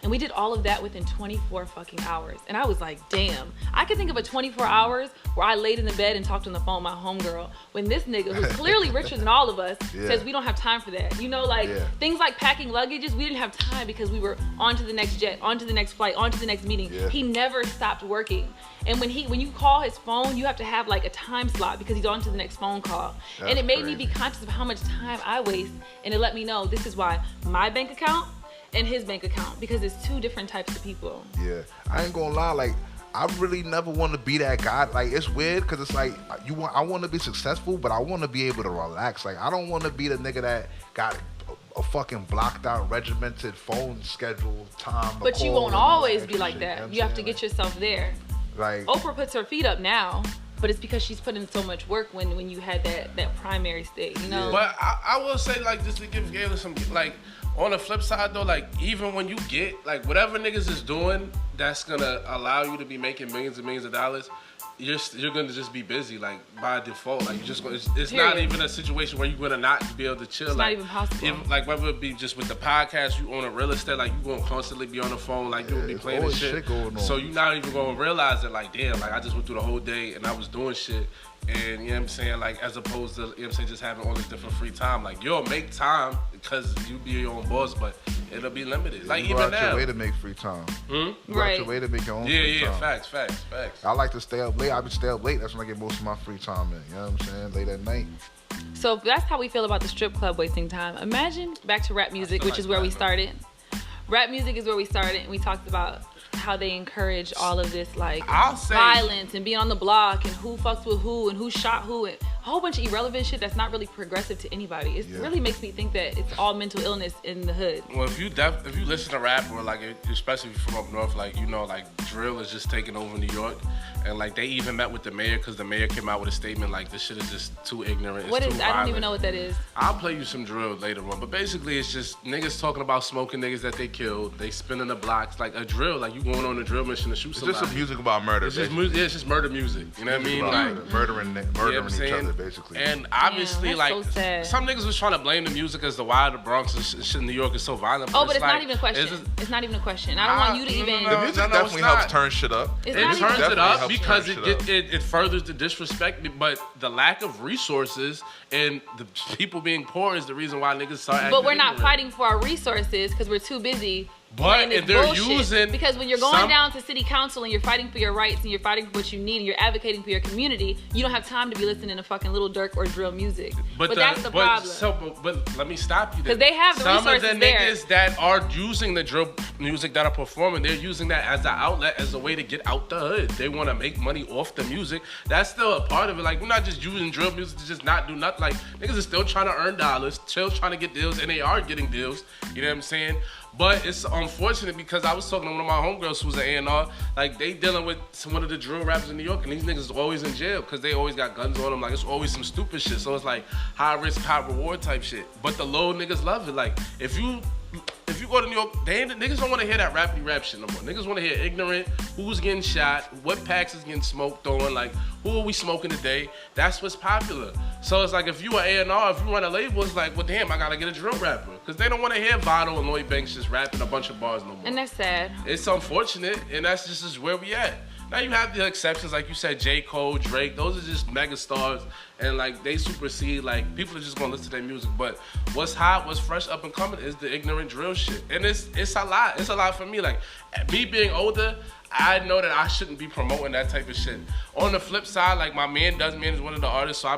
And we did all of that within 24 fucking hours. And I was like, damn. I could think of a 24 hours where I laid in the bed and talked on the phone with my homegirl when this nigga, who's clearly richer than all of us, says we don't have time for that. You know, like things like packing luggages, we didn't have time because we were on to the next jet, on to the next flight, on to the next meeting. He never stopped working. And when you call his phone, you have to have like a time slot because he's on to the next phone call. That's and it made crazy. me be conscious of how much time I waste. And it let me know this is why my bank account and his bank account, because it's two different types of people. Yeah, I ain't gonna lie. Like, I really never want to be that guy. Like, it's weird because it's like I want to be successful, but I want to be able to relax. Like, I don't want to be the nigga that got a fucking blocked out, regimented phone schedule time. But you won't always be like that. You have to get yourself there. Like, Oprah puts her feet up now, but it's because she's put in so much work when you had that primary state, you know? But I will say, like, just to give Gayla some, like, on the flip side though, like, even when you get, like, whatever niggas is doing that's gonna allow you to be making millions and millions of dollars, you're gonna just be busy, like, by default. Like, you just gonna, it's not even a situation where you're gonna not be able to chill. It's like, not even possible. Even, like, whether it be just with the podcast, you own a real estate, like, you gonna constantly be on the phone, like, you gonna be it's playing this always shit going on. So you're not even gonna realize that, like, damn, like, I just went through the whole day and I was doing shit. And, you know what I'm saying, like, as opposed to, you know what I'm saying, just having all this different free time. Like, you'll make time because you be your own boss, but it'll be limited. Like, you even go out your now. way to make free time. You go Right. out your way to make your own free time. Facts. I like to stay up late. I be stay up late. That's when I get most of my free time in. You know what I'm saying? Late at night. So that's how we feel about the strip club wasting time. Imagine back to rap music, which is where we started. Rap music is where we started, and we talked about how they encourage all of this, like, I'll say- violence and being on the block and who fucks with who and who shot who and a whole bunch of irrelevant shit that's not really progressive to anybody. It really makes me think that it's all mental illness in the hood. Well, if you listen to rap, or like, especially if you're from up north, like, you know, like, drill is just taking over New York, and like, they even met with the mayor because the mayor came out with a statement like, this shit is just too ignorant. It's What too is? I don't violent. even know what that is. I'll play you some drill later on, but basically it's just niggas talking about smoking niggas that they killed. They spinning the blocks like a drill, like you going on a drill mission to shoot It's somebody. just some music about murder. It's just basically. music. Yeah, it's just murder music. You know what I mean? About Like, murder. Murdering you know what I'm each saying? other, basically. And obviously, Damn, like, that's so sad. some niggas was trying to blame the music as to why the Bronx and shit in New York is so violent. Oh, but it's like, not even a question. just- It's not even a question. I don't want you to even. the music no, it's definitely not. helps turn shit up. It's It not even- turns it definitely up helps because turn it, shit up. it furthers the disrespect, but the lack of resources and the people being poor is the reason why niggas start acting But we're not ignorant. fighting for our resources because we're too busy. But playing this if they're bullshit. using because when you're going some- down to city council and you're fighting for your rights and you're fighting for what you need and you're advocating for your community, you don't have time to be listening to fucking Little Durk or drill music. But that's the problem. But let me stop you there. 'Cause they have the Some of the resources there. niggas that are using the drill music that are performing, they're using that as an outlet, as a way to get out the hood. They want to make money off the music. That's still a part of it. Like, we're not just using drill music to just not do nothing. Like, niggas are still trying to earn dollars, still trying to get deals, and they are getting deals. You know what I'm saying? But it's unfortunate because I was talking to one of my homegirls who's an A&R. Like, they dealing with one of the drill rappers in New York, and these niggas are always in jail because they always got guns on them. Like, it's always some stupid shit. So it's like high risk, high reward type shit. But the low niggas love it. Like, if you go to New York, niggas don't want to hear that rappity rap shit no more. Niggas want to hear ignorant, who's getting shot, what packs is getting smoked on, like, who are we smoking today? That's what's popular. So it's like, if you are A&R, if you run a label, it's like, well, damn, I gotta get a drill rapper. Because they don't want to hear Vado and Lloyd Banks just rapping a bunch of bars no more. And that's sad. It's unfortunate, and that's just where we at. Now you have the exceptions, like you said, J. Cole, Drake. Those are just mega stars, and like they supersede. Like people are just gonna listen to their music. But what's hot, what's fresh, up and coming is the ignorant drill shit, and it's a lot. It's a lot for me. Like me being older, I know that I shouldn't be promoting that type of shit. On the flip side, like my man is one of the artists, so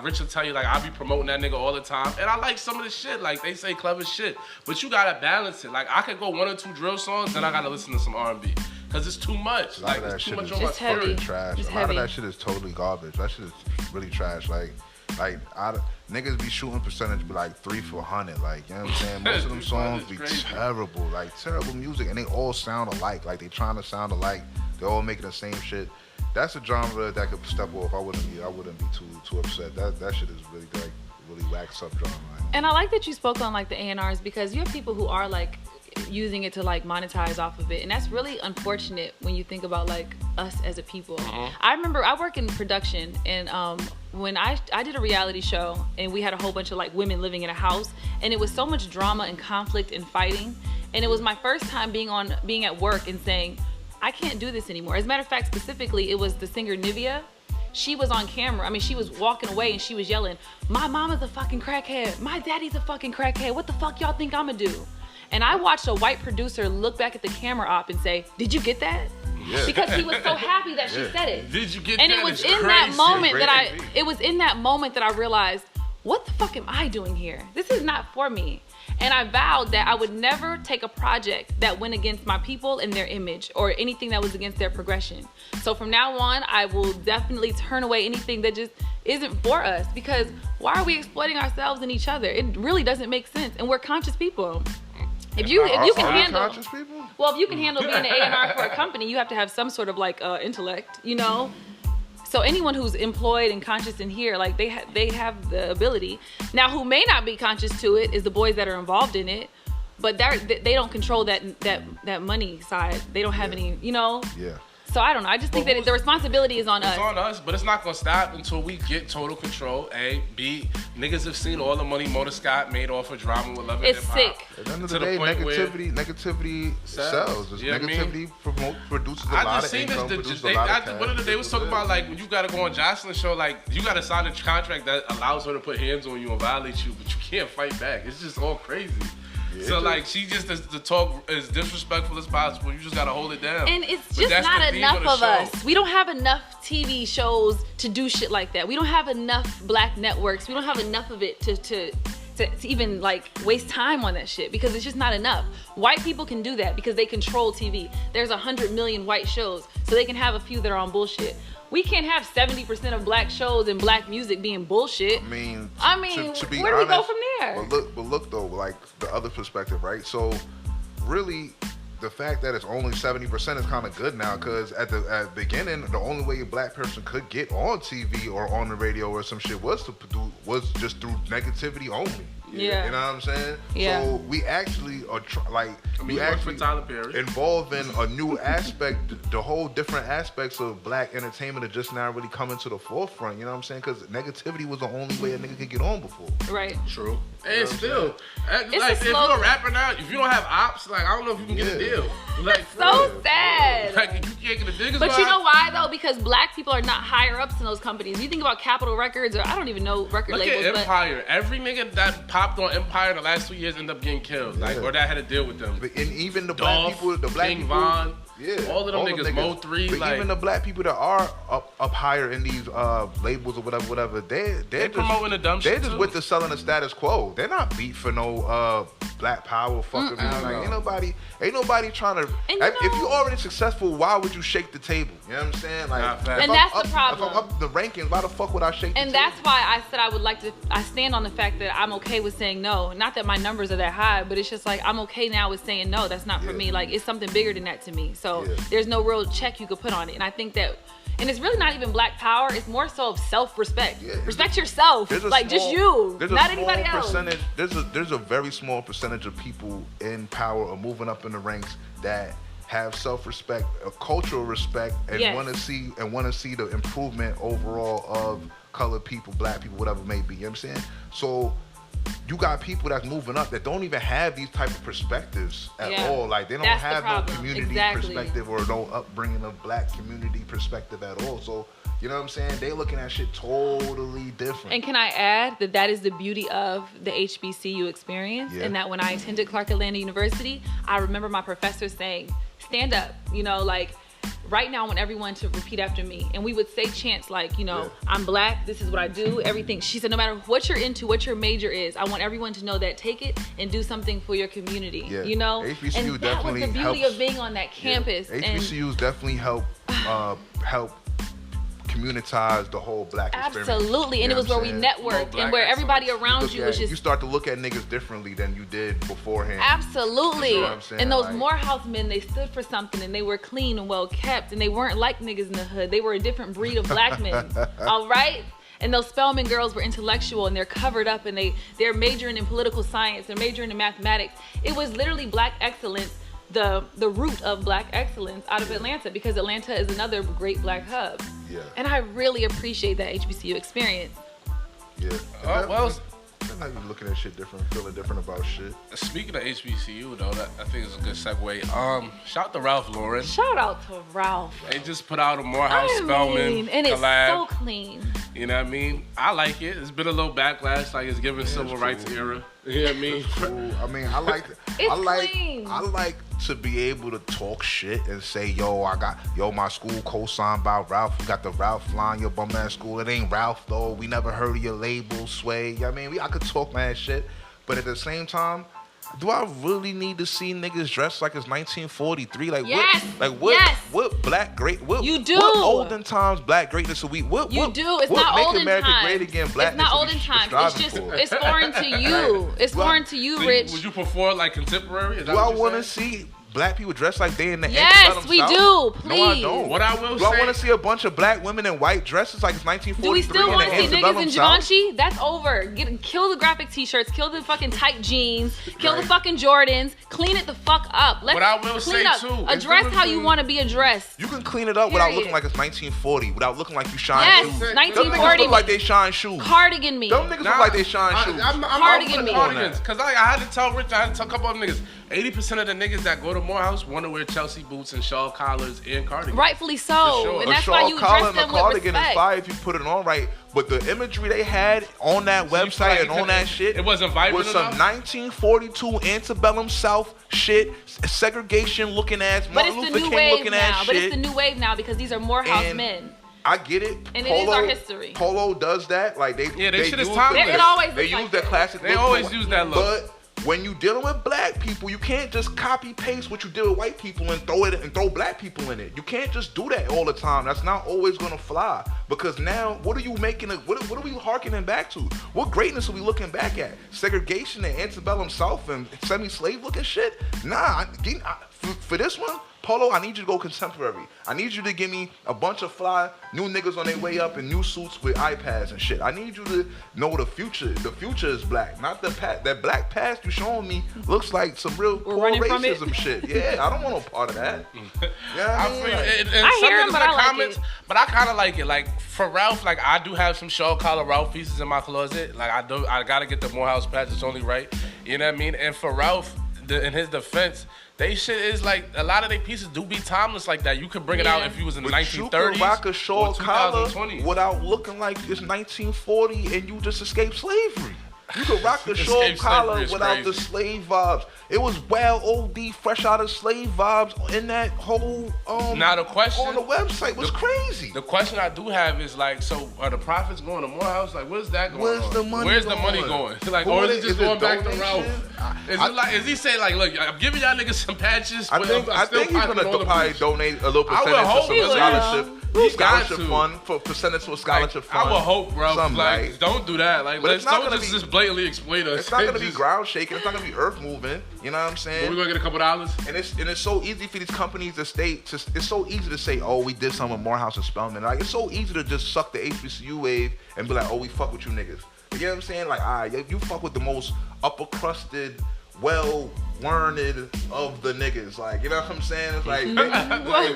Rich will tell you, like, I be promoting that nigga all the time. And I like some of the shit, like they say clever shit. But you gotta balance it. Like I could go 1 or 2 drill songs, then I gotta listen to some R&B. Cause it's too much. Like it's too much on my spirit. Trash. A lot of that shit is totally garbage. That shit is really trash. Niggas be shooting percentage be like 3 for 100. Like, you know what I'm saying? Most of them songs be terrible. Like terrible music, and they all sound alike. Like they trying to sound alike. They all making the same shit. That's a genre that could step off. I wouldn't be too upset. That shit is really like really whack sub genre. And I like that you spoke on like the A&Rs, because you have people who are like using it to like monetize off of it, and that's really unfortunate when you think about like us as a people. I remember I work in production, and when I did a reality show, and we had a whole bunch of like women living in a house, and it was so much drama and conflict and fighting, and it was my first time being at work and saying, I can't do this anymore. As a matter of fact, specifically, it was the singer Nivea. She was on camera. I mean, she was walking away and she was yelling, my mama's a fucking crackhead. My daddy's a fucking crackhead. What the fuck y'all think I'ma do? And I watched a white producer look back at the camera op and say, did you get that? Yeah. Because he was so happy that she said it. Did you get and that? And it was it's in crazy. that moment it was in that moment that I realized, what the fuck am I doing here? This is not for me. And I vowed that I would never take a project that went against my people and their image, or anything that was against their progression. So from now on, I will definitely turn away anything that just isn't for us, because why are we exploiting ourselves and each other? It really doesn't make sense, and we're conscious people. If you can handle, well, if you can handle being an A&R for a company, you have to have some sort of like intellect, you know. So anyone who's employed and conscious in here, like they have the ability. Now, who may not be conscious to it is the boys that are involved in it, but they don't control that money side. They don't have any, you know. Yeah. So I don't know. I just think that the responsibility is on us. It's on us, but it's not gonna stop until we get total control. A, B, niggas have seen all the money Mona Scott made off of drama with Love and It's Hip Hop. sick. At the end of the day, negativity sells. You know what I Negativity produces a lot of income, produces a lot of cash. What did they was talking about, like, when you gotta go on Jocelyn's show, like, you gotta sign a contract that allows her to put hands on you and violate you, but you can't fight back. It's just all crazy. Yeah, so like she just the talk as disrespectful as possible. You just gotta hold it down. And it's just not enough of us. We don't have enough TV shows to do shit like that. We don't have enough black networks. We don't have enough of it to even like waste time on that shit, because it's just not enough. White people can do that because they control TV. There's 100 million white shows, so they can have a few that are on bullshit. We can't have 70% of black shows and black music being bullshit. I mean, to be where do we go from there? But look though, like the other perspective, right? So really, the fact that it's only 70% is kind of good now, because at the beginning, the only way a black person could get on TV or on the radio or some shit was just through negativity only. Yeah. You know what I'm saying? Yeah. So we actually are for Tyler Perry. involving a new aspect, the whole different aspects of black entertainment are just now really coming to the forefront. You know what I'm saying? Because negativity was the only way a nigga could get on before. Right. True. And still, like, if slow you're a rapper now, if you don't have ops, like, I don't know if you can get a deal. Like, so sad. Like, you can't get a deal. But you know why though? Because black people are not higher ups in those companies. You think about Capitol Records, or I don't even know record Look labels. at Empire. Every nigga that popped on Empire in the last 2 years ended up getting killed, like, or that had to deal with them. And even the Dolph, black King people, Von, yeah, all of them niggas, Mo 3, but like, even the black people that are up higher in these labels or whatever, they're just promoting the dumb they're shit just too. with the selling the status quo. They're not beat for no black power fucking. Like, ain't nobody trying to. If you already successful, why would you shake the table? You know what I'm saying? Like, and that's the problem. If I'm up the rankings, why the fuck would I shake? And the that's table? why I said I stand on the fact that I'm okay with saying no. Not that my numbers are that high, but it's just like I'm okay now with saying no. That's not for me. Like, it's something bigger than that to me. So there's no real check you could put on it. And I think that, and it's really not even black power. It's more so of self-respect. Respect yourself. Like, just you, not anybody else. There's a very small percentage of people in power or moving up in the ranks that have self-respect, a cultural respect, and want to see the improvement overall of colored people, black people, whatever it may be. You know what I'm saying? So you got people that's moving up that don't even have these type of perspectives at all. Like they don't That's the have no problem. community Exactly. perspective or no upbringing of black community perspective at all. So you know what I'm saying? They looking at shit totally different. And can I add that is the beauty of the HBCU experience, and that when I attended Clark Atlanta University, I remember my professor saying, "Stand up," you know, like. Right now, I want everyone to repeat after me. And we would say chants like, you know, I'm black, this is what I do, everything. She said, no matter what you're into, what your major is, I want everyone to know that. Take it and do something for your community, you know? HBCU and that was the beauty helps. of being on that campus. HBCUs definitely help communitize the whole black experience. Absolutely, and it was where we networked and where everybody around you was just... You start to look at niggas differently than you did beforehand. Absolutely. You know what I'm saying? And those like, Morehouse men, they stood for something, and they were clean and well kept, and they weren't like niggas in the hood. They were a different breed of black men, all right? And those Spelman girls were intellectual, and they're covered up, and they're majoring in political science, they're majoring in mathematics. It was literally black excellence, the root of black excellence out of Atlanta, because Atlanta is another great black hub. Yeah. And I really appreciate that HBCU experience. Yeah. Well, that's how you looking at shit different, feeling different about shit. Speaking of HBCU though, I think it's a good segue. Shout out to Ralph Lauren. Shout out to Ralph. They just put out a Morehouse Spelman and it's collab. so clean. You know what I mean? I like it. It's been a little backlash, like it's giving civil rights era. You know what I mean? Cool. I mean, I like to be able to talk shit and say, yo, my school co-signed by Ralph. We got the Ralph line, your bum ass school. It ain't Ralph though. We never heard of your label, Sway. You know what I mean? I could talk mad shit, but at the same time, do I really need to see niggas dressed like it's 1943? Like yes. What black great? What you do? What olden times black greatness are we? What you do? It's what not make olden America times. great again? Blackness. It's not olden times. It's just it's foreign to you. It's foreign to you, so Rich. Would you prefer like contemporary? Do I want to see black people dressed like they in the yes, we do. Please. No, I don't. What I will do I want to see a bunch of black women in white dresses like it's 1943? Do we still want to see niggas in South? Givenchy? That's over. Kill the graphic t-shirts. Kill the fucking tight jeans. Kill the fucking Jordans. Clean it the fuck up. Let's what I will clean say up. too. Address how you want to be addressed. You can clean it up without looking like it's 1940. Without looking like you shine shoes. Yes, Them 1940. niggas look like they shine shoes. Cardigan me. Them niggas look like they shine shoes. I'm Cardigan me. Cardigans. Because I had to tell Rich, I had to tell a couple of niggas, 80% of the niggas that go to Morehouse want to wear Chelsea boots and shawl collars and cardigans. Rightfully so. Sure. And that's a why shawl you collar dress and a them with cardigan respect. is fire if you put it on right. But the imagery they had on that website and on that shit, it wasn't vibrant was some enough? 1942 antebellum South shit, segregation looking ass, Martin Luther King looking ass shit. But it's the new wave now because these are Morehouse men. I get it. And it is our history. Polo does that. Like they shit is use timeless. It always they looks use like that that. classic They look. always use that look. But when you dealing with black people, you can't just copy paste what you did with white people and throw black people in it. You can't just do that all the time. That's not always gonna fly. Because now, what are you making? What are we harkening back to? What greatness are we looking back at? Segregation and antebellum South and semi-slave looking shit? Nah, for this one, Polo, I need you to go contemporary. I need you to give me a bunch of fly new niggas on their way up in new suits with iPads and shit. I need you to know the future. The future is black, not the past. That black past you showing me looks like some real core racism shit. Yeah, I don't want no part of that. Yeah, I hear him, but I like it. But I kind of like it. Like for Ralph, like I do have some shawl collar Ralph pieces in my closet. Like I gotta get the Morehouse patch. It's only right. You know what I mean? And for Ralph, in his defense, they shit is like a lot of their pieces do be timeless like that. You could bring it out if you was in the 1930s. You can rock a shawl collar 2020s. without looking like it's 1940 and you just escaped slavery. You could rock the shawl collar without the slave vibes. It was wild OD, fresh out of slave vibes in that whole now the question on the website was crazy. The question I do have is like, so are the profits going to Morehouse? Like, where's that going? Where's the money going? Like, or is it just going back to Ralph? Is he saying like, look, I'm giving y'all niggas some patches? I think he's gonna probably donate a little percentage to some scholarship. Scholarship fund for percentage to a scholarship fund. I would hope, bro. Like, don't do that. Like, let's don't just blatantly exploit us. It's not gonna be ground shaking. It's not gonna be earth moving. You know what I'm saying? But we're gonna get a couple dollars. And it's so easy for these companies to it's so easy to say, oh, we did something with Morehouse and Spelman. Like it's so easy to just suck the HBCU wave and be like, oh, we fuck with you niggas. You know what I'm saying? Like, you fuck with the most upper crusted well-learned of the niggas. Like, you know what I'm saying? It's like,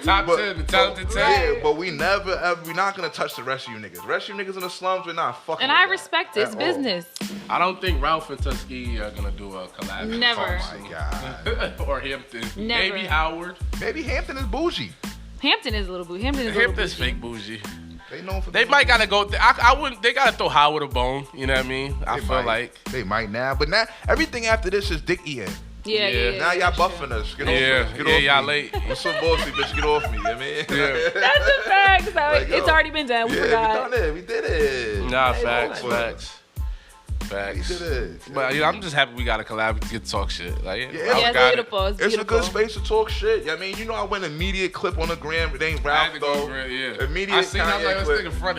Top 10, the talented 10. yeah, but we're not gonna touch the rest of you niggas. The rest of you niggas in the slums, we're not fucking. And with I that respect it. It's at all. business. I don't think Ralph and Tuskegee are gonna do a collab. Never. Oh my god. Or Hampton. Never. Maybe Howard. Maybe Hampton is bougie. Hampton is a little bougie. Hampton is a little Hampton's bougie. fake bougie. They known for They might gotta go. I wouldn't. They gotta throw Howard a bone. You know what I mean? I feel like. They might now, but now everything after this is dick eating. Yeah, Yeah. yeah. Now y'all buffing us. Get off us. Get off y'all me. late. What's some bullshit, bitch? Get off me. You know what I mean? Yeah. That's a fact. So Like, yo. it's already been done. We Yeah, forgot. we done it. We did it. Nah, Hey, facts, over. facts. We Facts. did it. But you know, I'm just happy we got a collab to get to talk shit. Like, Yeah, Yeah, Ralph it's got it. beautiful. It's It's a beautiful. good space to talk shit. I mean, you know, I went immediate clip on the gram. It ain't I Ralph had to go though. over it, yeah. Immediate I seen that. I'm like, Kanye let's clip. nigga front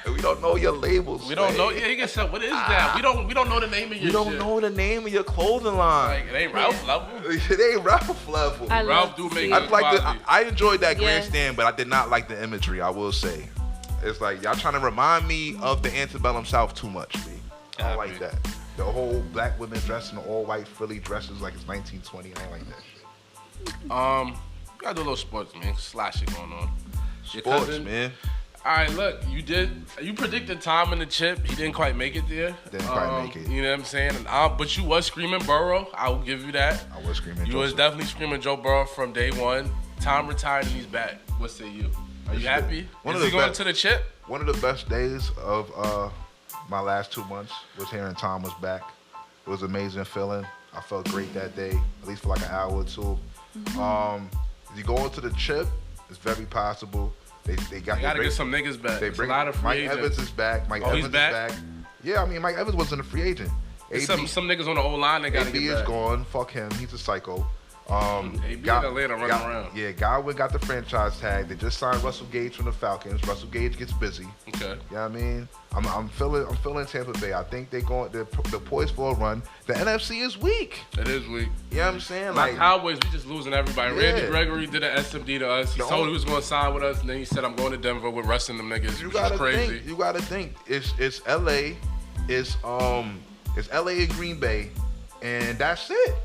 it. We don't know your labels. We don't know. man. Yeah, he gets said, what is that? We don't know the name of your You don't shit. know the name of your clothing line. Like, it ain't Ralph level. It ain't Ralph level. I Ralph love do to make see good it. I enjoyed that Yes. grandstand, but I did not like the imagery. I will say, it's like y'all trying to remind me of the antebellum South too much. B. I don't like that. The whole black women dressed in all white frilly dresses like it's 1920. I ain't like that shit. We gotta do a little sports, man. Slash shit going on. Your Sports, cousin- man. All right, look, you predicted Tom in the chip. He didn't quite make it there. Didn't quite make it. You know what I'm saying? But you was screaming Burrow. I will give you that. I was screaming. You was Joseph. definitely screaming Joe Burrow from day one. Tom retired and he's back. What say you? Are you It's happy? one Is of he the going best- to the chip? One of the best days of my last 2 months was hearing Tom was back. It was an amazing feeling. I felt great that day, at least for like an hour or two. If you go into the chip, it's very possible. They Gotta get some niggas back. They There's bring a lot of free Mike agents. Evans is back. Mike Oh, Evans he's back? is back. Yeah, I mean Mike Evans wasn't a free agent. There's some niggas on the old line that gotta AB get is back. gone. Fuck him. He's a psycho. AB in Atlanta running around. Yeah, Godwin got the franchise tag. They just signed Russell Gage from the Falcons. Russell Gage gets busy. Okay. You know what I mean? I'm feeling Tampa Bay. I think they're poised for a run. The NFC is weak. It is weak. You know what I'm saying? My Like, Cowboys, we just losing everybody. Yeah. Randy Gregory did an SMD to us. He The told only- he was going to sign with us, and then he said, I'm going to Denver with Russ and them niggas, you which gotta is crazy. think. You gotta think. It's LA. It's LA and Green Bay, and that's it.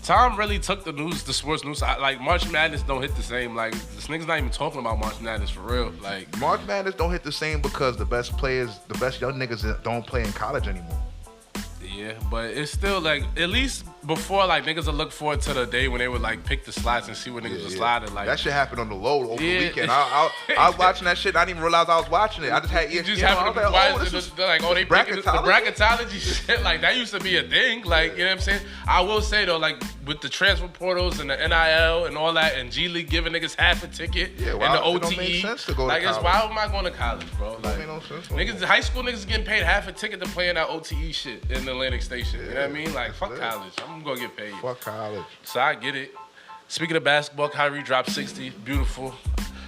Tom really took the sports news. Like, March Madness don't hit the same. Like, this nigga's not even talking about March Madness for real. Like, March Madness don't hit the same because the best young niggas don't play in college anymore. yeah, but it's still, like, at least before, like, niggas will look forward to the day when they would, like, pick the slots and see what niggas were sliding. Like, that shit happened on the low over Yeah. the weekend. I was watching that shit. I didn't even realize I was watching it. I just had you ESPN. just I happen to was be like, wise. this is They're like, oh, they picking the bracketology shit. Like, that used to be a thing. Like, you know what I'm saying? I will say, though, like, with the transfer portals and the NIL and all that, and G League giving niggas half a ticket Yeah, and why- the it OTE. don't make sense to go to like, it's, college. why am I going to college, bro? Don't Like, make no sense. niggas, high school niggas getting paid half a ticket to play in that OTE shit in the Atlantic Station. You know what I mean? Like, fuck lit. college. I'm going to get paid. Fuck college. So I get it. Speaking of basketball, Kyrie dropped 60. Beautiful.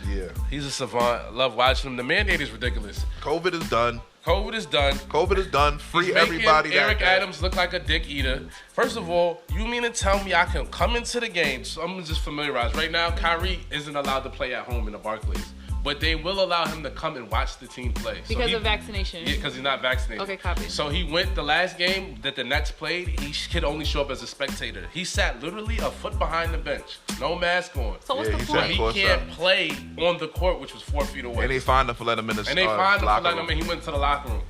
Yeah. He's a savant. I love watching him. The mandate is ridiculous. COVID is done. COVID is done. COVID is done. Free He's making everybody. Eric Adams look like a dick eater. First of all, you mean to tell me I can come into the game? So I'm just familiarized. Right now, Kyrie isn't allowed to play at home in the Barclays, but they will allow him to come and watch the team play. Because of vaccination. Yeah, because he's not vaccinated. Okay, copy. So he went the last game that the Nets played. He could only show up as a spectator. He sat literally a foot behind the bench, no mask on. So what's Yeah, the he So point? said- he course can't not. play on the court, which was 4 feet away. And they fined him for letting him in the And they fined him for locker letting him room. in. He went to the locker room.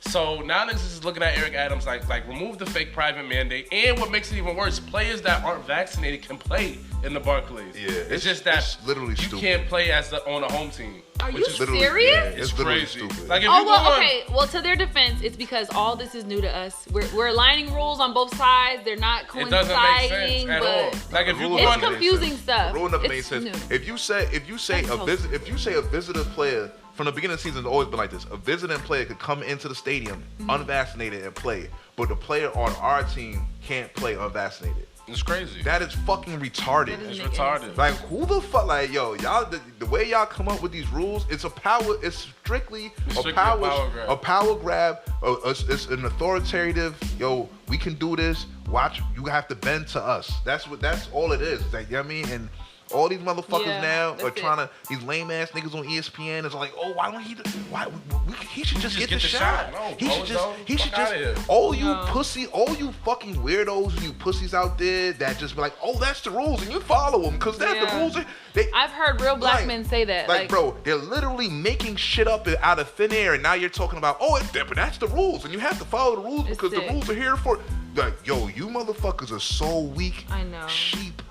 So now niggas is looking at Eric Adams like remove the fake private mandate. And what makes it even worse, players that aren't vaccinated can play in the Barclays. Yeah, it's just that it's literally you stupid. can't play on a home team. Are which you is Literally, serious? yeah, It's it's literally crazy. stupid. Like if Oh you well, go on- okay. Well, to their defense, it's because all this is new to us. We're aligning rules on both sides. They're not it coinciding, doesn't make sense at all. but Like if you Rule go it's on, doesn't make confusing sense. stuff. The rule doesn't make It's sense. new. If you say a visitor player from the beginning of the season has always been like this. A visiting player could come into the stadium unvaccinated and play, but the player on our team can't play unvaccinated. it's crazy. That is fucking retarded. That It's doesn't make any retarded. sense. Like who the fuck? Like yo, y'all. The way y'all come up with these rules, it's a power. It's strictly It's a strictly power. a power grab. It's an authoritative. Yo, we can do this. Watch. You have to bend to us. That's all it is. Like you know what I mean. And All these motherfuckers Yeah, now are that's trying to. These lame ass niggas on ESPN is like, oh, why don't he? He should just get the shot. No, he should just. He should fuck outta here. just. All you No. pussy, all you fucking weirdos, you pussies out there that just be like, oh, that's the rules, and you follow them because that's the Yeah. rules. They, I've heard real black Like- men say that. like, bro, they're literally making shit up out of thin air, and now you're talking about, oh, but that's the rules, and you have to follow the rules It's because sick. the rules are here for. Like, yo, you motherfuckers are so weak. I know. Sheep,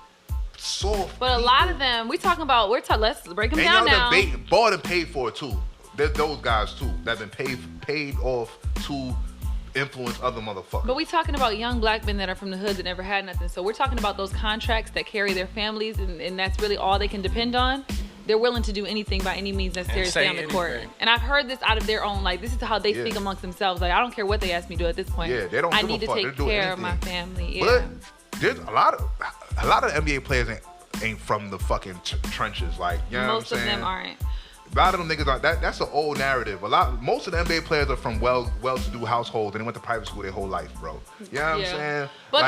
soft. But a lot of them, let's break them and down y'all now. done bought and paid for it too. There's those guys too that been paid off to influence other motherfuckers. But we talking about young black men that are from the hood that never had nothing. So we're talking about those contracts that carry their families, and that's really all they can depend on. They're willing to do anything by any means necessary to stay on the court. anything. And I've heard this out of their own, like, this is how they Yeah. speak amongst themselves. Like, I don't care what they ask me to do at this point. Yeah, they don't I give a need to fuck. take They're doing care of my anything. family. Yeah. But there's a lot of NBA players ain't from the fucking trenches. Like, you know Most what I'm of saying? them aren't. A lot of them niggas are that's an old narrative. Most of the NBA players are from well-to-do households and they went to private school their whole life, bro. You know what I'm saying? But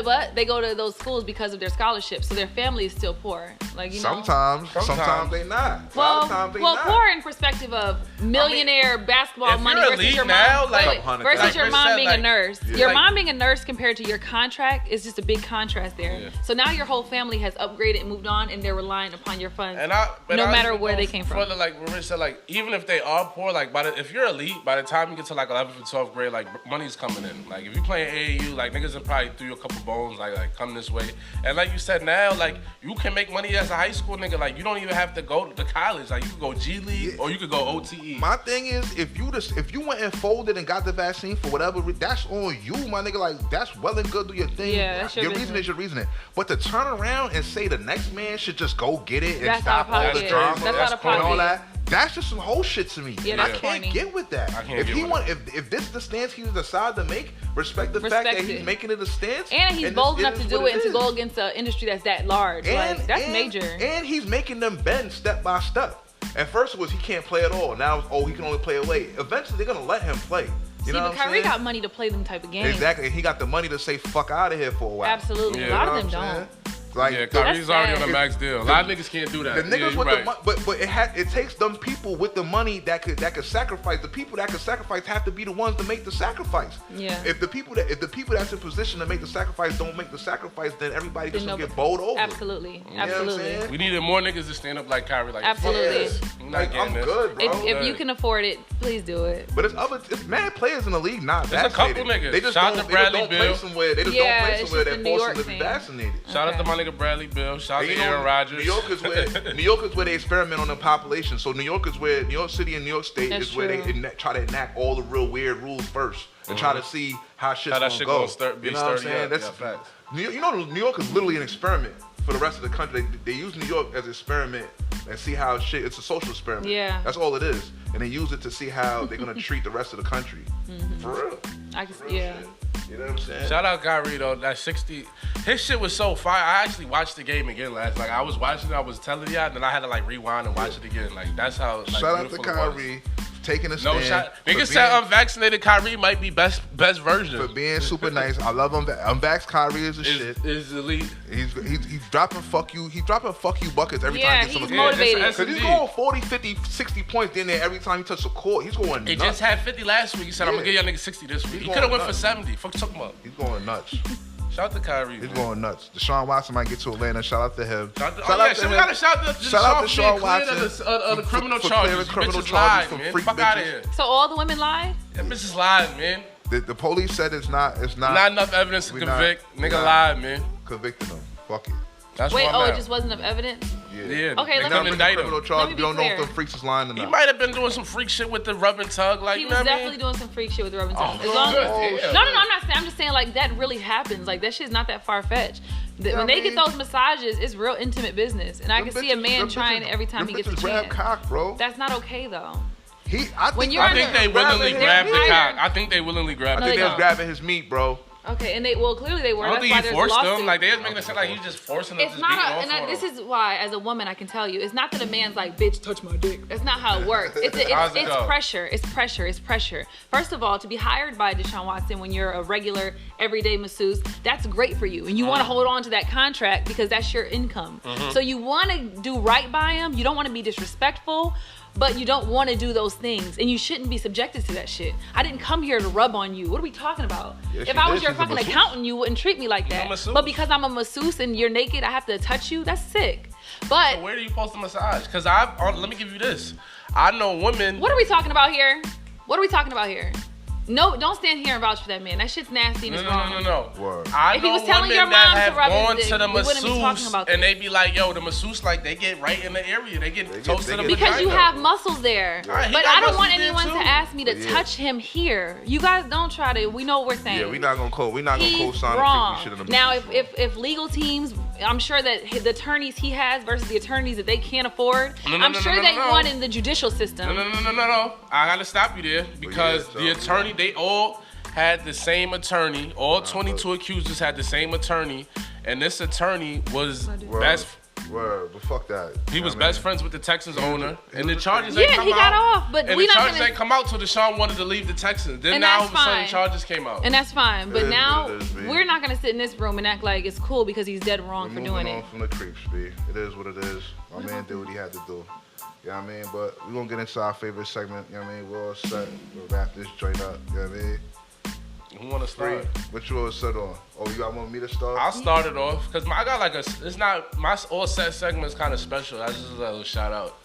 Like, they go to those schools because of their scholarships, so their family is still poor. Like, you know. sometimes they not. A lot of times they not. poor in perspective of millionaire basketball if money you're versus elite your now, mom. like, wait, $100,000. versus like your Chris mom said, being like- a nurse. Yeah. Your Like- mom being a nurse compared to your contract is just a big contrast there. Yeah. So now your whole family has upgraded and moved on, and they're relying upon your funds. But No I matter even where go they came from. further, like Rich said, like even if they are poor, like if you're elite, by the time you get to like 11th or 12th grade, like money's coming in. Like if you playing AAU, like niggas will probably throw you a couple bones, like come this way. And like you said, now like you can make money as a high school nigga. Like you don't even have to go to college. Like you could go G League or you could go OTE. My thing is, if you went and folded and got the vaccine for whatever, that's on you, my nigga. Like that's well and good. Do your thing. Yeah, that's your reason business. is your reasoning. But to turn around and say the next man should just go get it and That's stop all the out-of-pocket. drama That's That's out of and all pocket. that. That's just some whole shit to me. Yeah, I that's can't corny. get with that. I can't If get he with want, it. if this is the stance he decided to make, respect the fact that Respect he's it. making it a stance. And he's this bold enough is to do what it and to is. go against an industry that's that large. Like, that's major. And he's making them bend step by step. At first it was he can't play at all. Now it's, he can only play away. Eventually they're gonna let him play. You See, know but what I'm Kyrie saying? got money to play them type of games. Exactly. And he got the money to say fuck out of here for a while. Absolutely. Yeah. A lot You of know them what I'm don't. saying? Like Yeah, the, Kyrie's already on a sad. max deal. A lot of niggas can't do that. the niggas yeah, you with right. the money, but it takes them people with the money that could sacrifice. The people that could sacrifice have to be the ones to make the sacrifice. Yeah. If the people that's in position to make the sacrifice don't make the sacrifice, then everybody Then just gonna nobody- get bowled over. Absolutely. You know what I'm Absolutely. saying? We needed more niggas to stand up like Kyrie. Like Absolutely. fuck this. I'm not Like, getting I'm this. good, bro. If you can afford it, please do it. But it's mad players in the league not There's a couple vaccinated. niggas. They just Shout don't, to they just Bradley don't play Beal. somewhere. They just Yeah, don't play it's somewhere just that the New forces York them to be thing. vaccinated. Shout out Okay. to my nigga Bradley Bill. Shout out And to you know, Aaron Rodgers. New York is where they experiment on the population. So New York City and New York State That's is where they true. try to enact all the real weird rules first and try to see how shit's How that gonna shit go. gonna start- be you know what I'm sturdy saying? up. That's Yeah, facts. New York is literally an experiment for the rest of the country. They use New York as an experiment and see how shit. It's a social experiment. Yeah. That's all it is, and they use it to see how they're gonna treat the rest of the country. For real. I can, Real yeah. shit. You know what I'm saying? Shout out Kyrie though. That 60, his shit was so fire. I actually watched the game again last. Like I was watching, I was telling y'all, and then I had to like rewind and watch it again. Like that's how. Like, Shout out to beautiful it was. Kyrie taking a No stand. shot. for Niggas being- said unvaccinated Kyrie might be best version. for being super nice. I love him. Unvaxxed Kyrie is a shit. Is elite. He's dropping fuck you. He's dropping fuck you buckets every Yeah, time he gets on he's the court. motivated. It's Cause he's indeed. going 40, 50, 60 points in there every time he touches the court. He's going He nuts. just had 50 last week. He said, I'm Yeah. gonna give y'all niggas 60 this week. He's He going could have went for nuts. 70. Fuck you talking about. He's going nuts. Shout out to Kyrie. He's man. going nuts. Deshaun Watson might get to Atlanta. Shout out to him. Shout out we gotta shout out to Shout out to Sean Deshaun Watson of the criminal for charges. clearing You criminal bitches charges lied, for man. freak Fuck out of bitches. here. So all the women lied? That bitch is lying, man. The police said it's not Not enough evidence to we convict. we Nigga not lied, man. convicting him. Fuck it. That's Wait, where I'm it at. just wasn't enough evidence? Yeah. Okay, They let not me- Couldn't bringing indict criminal him. charges. Let me We be don't know if clear. them freaks is lying or He not. might have been doing some freak shit with the rub and tug, like He you was know what I definitely mean? doing some freak shit with Robin Tuck. Oh, As long good, as, yeah. no, I'm not saying. I'm just saying like that really happens. Like that shit's not that far fetched. Yeah, When I they mean- get those massages, it's real intimate business, and I Them can see a bitches- man them trying bitches- it every time them he gets a bitches grab chance. cock, bro. That's not okay though. I When think, you're I under- think they grabbing willingly his grabbed the meat. cock. I think they willingly grabbed I No, think the they they was cock. grabbing his meat, bro. Okay, and clearly they were. I don't That's think why he there's forced a lawsuit. them. Like they was making it sound like he was just forcing them. It's just not beating a, off and on this them. is why, as a woman, I can tell you, it's not that a man's like, bitch, touch my dick. That's not how it works. It's How's it go? pressure. It's pressure. It's pressure. First of all, to be hired by Deshaun Watson when you're a regular, everyday masseuse, that's great for you, and you want to hold on to that contract because that's your income. So you want to do right by him. You don't want to be disrespectful. But you don't want to do those things, and you shouldn't be subjected to that shit. I didn't come here to rub on you. What are we talking about? Yes, If I was she's your a fucking masseuse. accountant, you wouldn't treat me like that. masseuse. But because I'm a masseuse and you're naked, I have to touch you. That's sick. But Where do you post a massage? Because let me give you this. I know women. what are we talking about here? What are we talking about here? No, don't stand here and vouch for that man. That shit's nasty and it's wrong. No. Word. I If he know was telling women your mom that to have rub his gone dick, to the we wouldn't be talking masseuse about and this. they be like, yo, the masseuse, like, they get right in the area. They get close to the get- Because you vagina. have muscles there. Alright, he But got I don't want muscles there anyone to too. ask me to Yeah. touch him here. You guys don't try to. We know what we're saying. Yeah, we're not gonna He's co-sign wrong. the shit in the Now, masseuse. if legal teams, I'm sure that the attorneys he has versus the attorneys that they can't afford, I'm sure they won in the judicial system. No. I gotta stop you there because so- the attorney, they all had the same attorney. All 22 accusers had the same attorney, and this attorney was Word. best. Word, but fuck that. He You was know what I best mean? friends with the Texans owner, he and the was- charges Yeah, ain't come he got out. off, but and we the not charges gonna- ain't come out till Deshaun wanted to leave the Texans. Then And now all that's of a sudden fine. the charges came out. And that's fine. It But is now what it is, B. we're not gonna sit in this room and act like it's cool because he's dead wrong We're for moving doing on it. from the creeps, B. It is what it is. My man did what he had to do. You know what I mean? But we're gonna get into our favorite segment. You know what I mean? We're all set. We'll wrap this joint up. You know what I mean? Who want to Free. start? What you all set on? Oh, you want me to start? I'll start it off because I got like it's not my all set segment is kind of special. That's just a little shout out.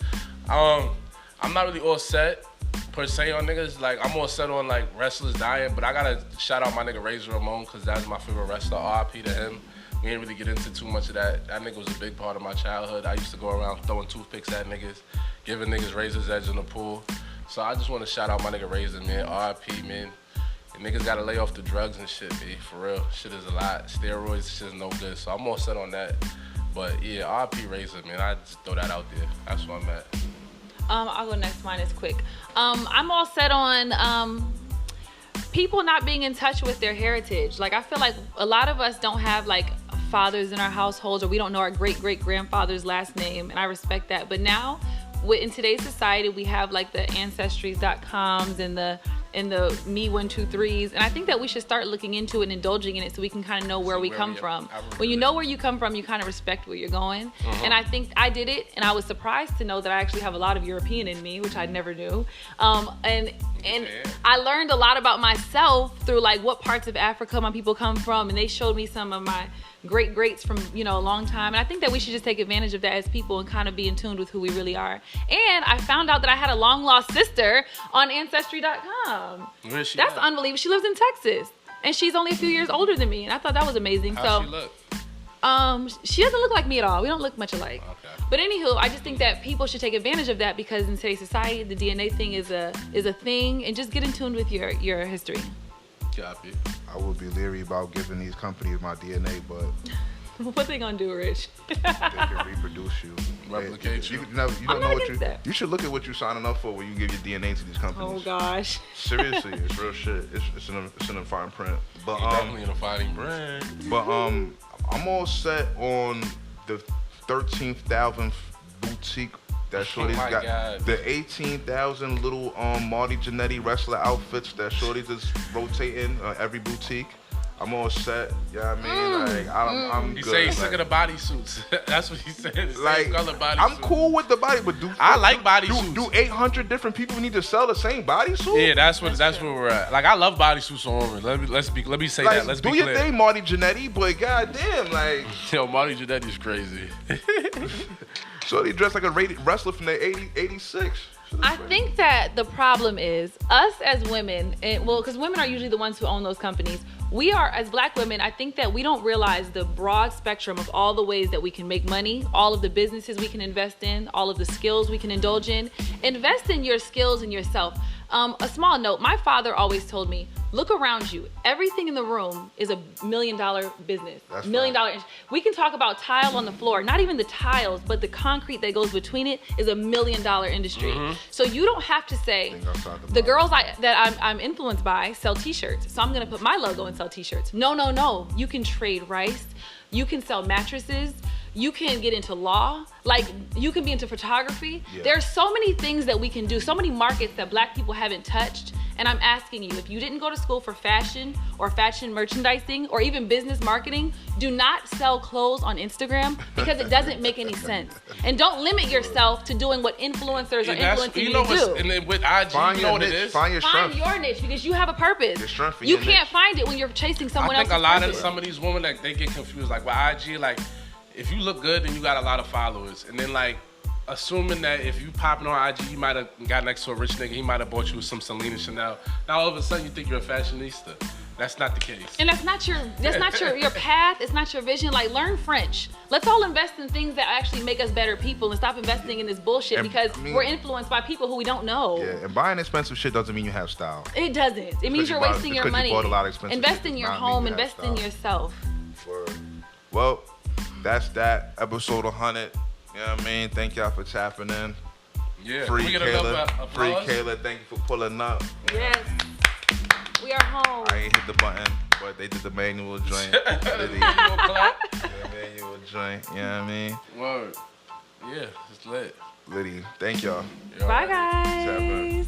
I'm not really all set per se on niggas. Like I'm all set on like wrestlers dying, but I gotta shout out my nigga Razor Ramon because that's my favorite wrestler. RIP to him. We didn't really get into too much of that. That nigga was a big part of my childhood. I used to go around throwing toothpicks at niggas, giving niggas razor's edge in the pool. So I just want to shout out my nigga Razor, man. RIP, man. And niggas gotta lay off the drugs and shit, B. For real. Shit is a lot. Steroids, shit is no good. So I'm all set on that. But yeah, RIP Razor, man. I just throw that out there. That's where I'm at. I'll go next. Mine is quick. I'm all set on people not being in touch with their heritage. Like I feel like a lot of us don't have like fathers in our households, or we don't know our great-great-grandfather's last name, and I respect that. But now, in today's society, we have like the ancestries.coms and the me 123s, and I think that we should start looking into it and indulging in it so we can kind of know where we come from. When you know where you come from, you kind of respect where you're going. And I think I did it, and I was surprised to know that I actually have a lot of European in me, which I never knew. And I learned a lot about myself through like what parts of Africa my people come from, and they showed me some of my greats from a long time. And I think that we should just take advantage of that as people and kind of be in tune with who we really are. And I found out that I had a long lost sister on ancestry.com. Where is she That's at? unbelievable. She lives in Texas, and she's only a few years older than me, and I thought that was amazing. How she look? She doesn't look like me at all. We don't look much alike. Okay. But anywho, I just think that people should take advantage of that because in today's society, the DNA thing is a thing, and just get in tune with your history. Copy. I would be leery about giving these companies my DNA, but What they gonna do, Rich? they can reproduce you. Replicate you. You I'm don't not know what against that. you should look at what you're signing up for when you give your DNA to these companies. Oh gosh. Seriously, it's real shit. It's in the fine print. But Definitely in a fighting brand. I'm all set on the 13,000th boutique that Shorty's my got. God. The 18,000 little Marty Jannetty wrestler outfits that Shorty's is rotating every boutique. I'm all set. You know what I mean? Like I'm He good. say he's sick like, of the bodysuits. That's what he said. The same like color bodysuit. I'm cool with the body, but I like bodysuits. Do 800 different people need to sell the same bodysuit? Yeah, that's where we're at. Like I love bodysuits on women. Let me say Like, that. Let's do be your clear. thing, Marty Jannetty, but goddamn, like Yo, Marty Jannetty's crazy. Shorty dressed like a rated wrestler from the 86. I think that the problem is us as women, because women are usually the ones who own those companies. We are, as black women, I think that we don't realize the broad spectrum of all the ways that we can make money, all of the businesses we can invest in, all of the skills we can indulge in. Invest in your skills and yourself. A small note, my father always told me, Look around you. Everything in the room is $1 million business. That's $1 million. right. We can talk about tile on the floor. Not even the tiles, but the concrete that goes between it is $1 million industry. So you don't have to say, Think I'm talking the about. girls that I'm influenced by sell t-shirts. So I'm gonna put my logo and sell t-shirts. No. You can trade rice. You can sell mattresses. You can get into law, like you can be into photography. Yeah. There's so many things that we can do, so many markets that black people haven't touched. And I'm asking you, if you didn't go to school for fashion or fashion merchandising or even business marketing, do not sell clothes on Instagram because it doesn't make any sense. And don't limit yourself to doing what influencers are influencing you to do. And then with IG, Find you know your what it niche. is? Find your Find strength. your niche because you have a purpose. Your strength and You your can't niche. find it when you're chasing someone I think else's a lot of purpose. some of these women, like, they get confused. Like with IG, like, if you look good, then you got a lot of followers. And then, like, assuming that if you popping on IG, you might have got next to a rich nigga, he might have bought you some Celine and Chanel. Now all of a sudden you think you're a fashionista. That's not the case. And that's not your your path. It's not your vision. Like, learn French. Let's all invest in things that actually make us better people and stop investing in this bullshit And, because I mean- we're influenced by people who we don't know. Yeah, and buying expensive shit doesn't mean you have style. It doesn't. It means you you're bought- wasting your because you money. bought a lot of expensive Invest shit in does your not mean home. you have Invest in style. yourself. Word. Well, that's that. Episode 100. You know what I mean? Thank y'all for tapping in. Yeah. Free Can we get another Kayla. Free applause? Kayla. Thank you for pulling up. Yes. We are home. I ain't hit the button, but they did the manual joint. Liddy. You gonna clap? The manual joint. You know what I mean? Word. Yeah, it's lit. Liddy. Thank y'all. You Bye, already- Seven. guys.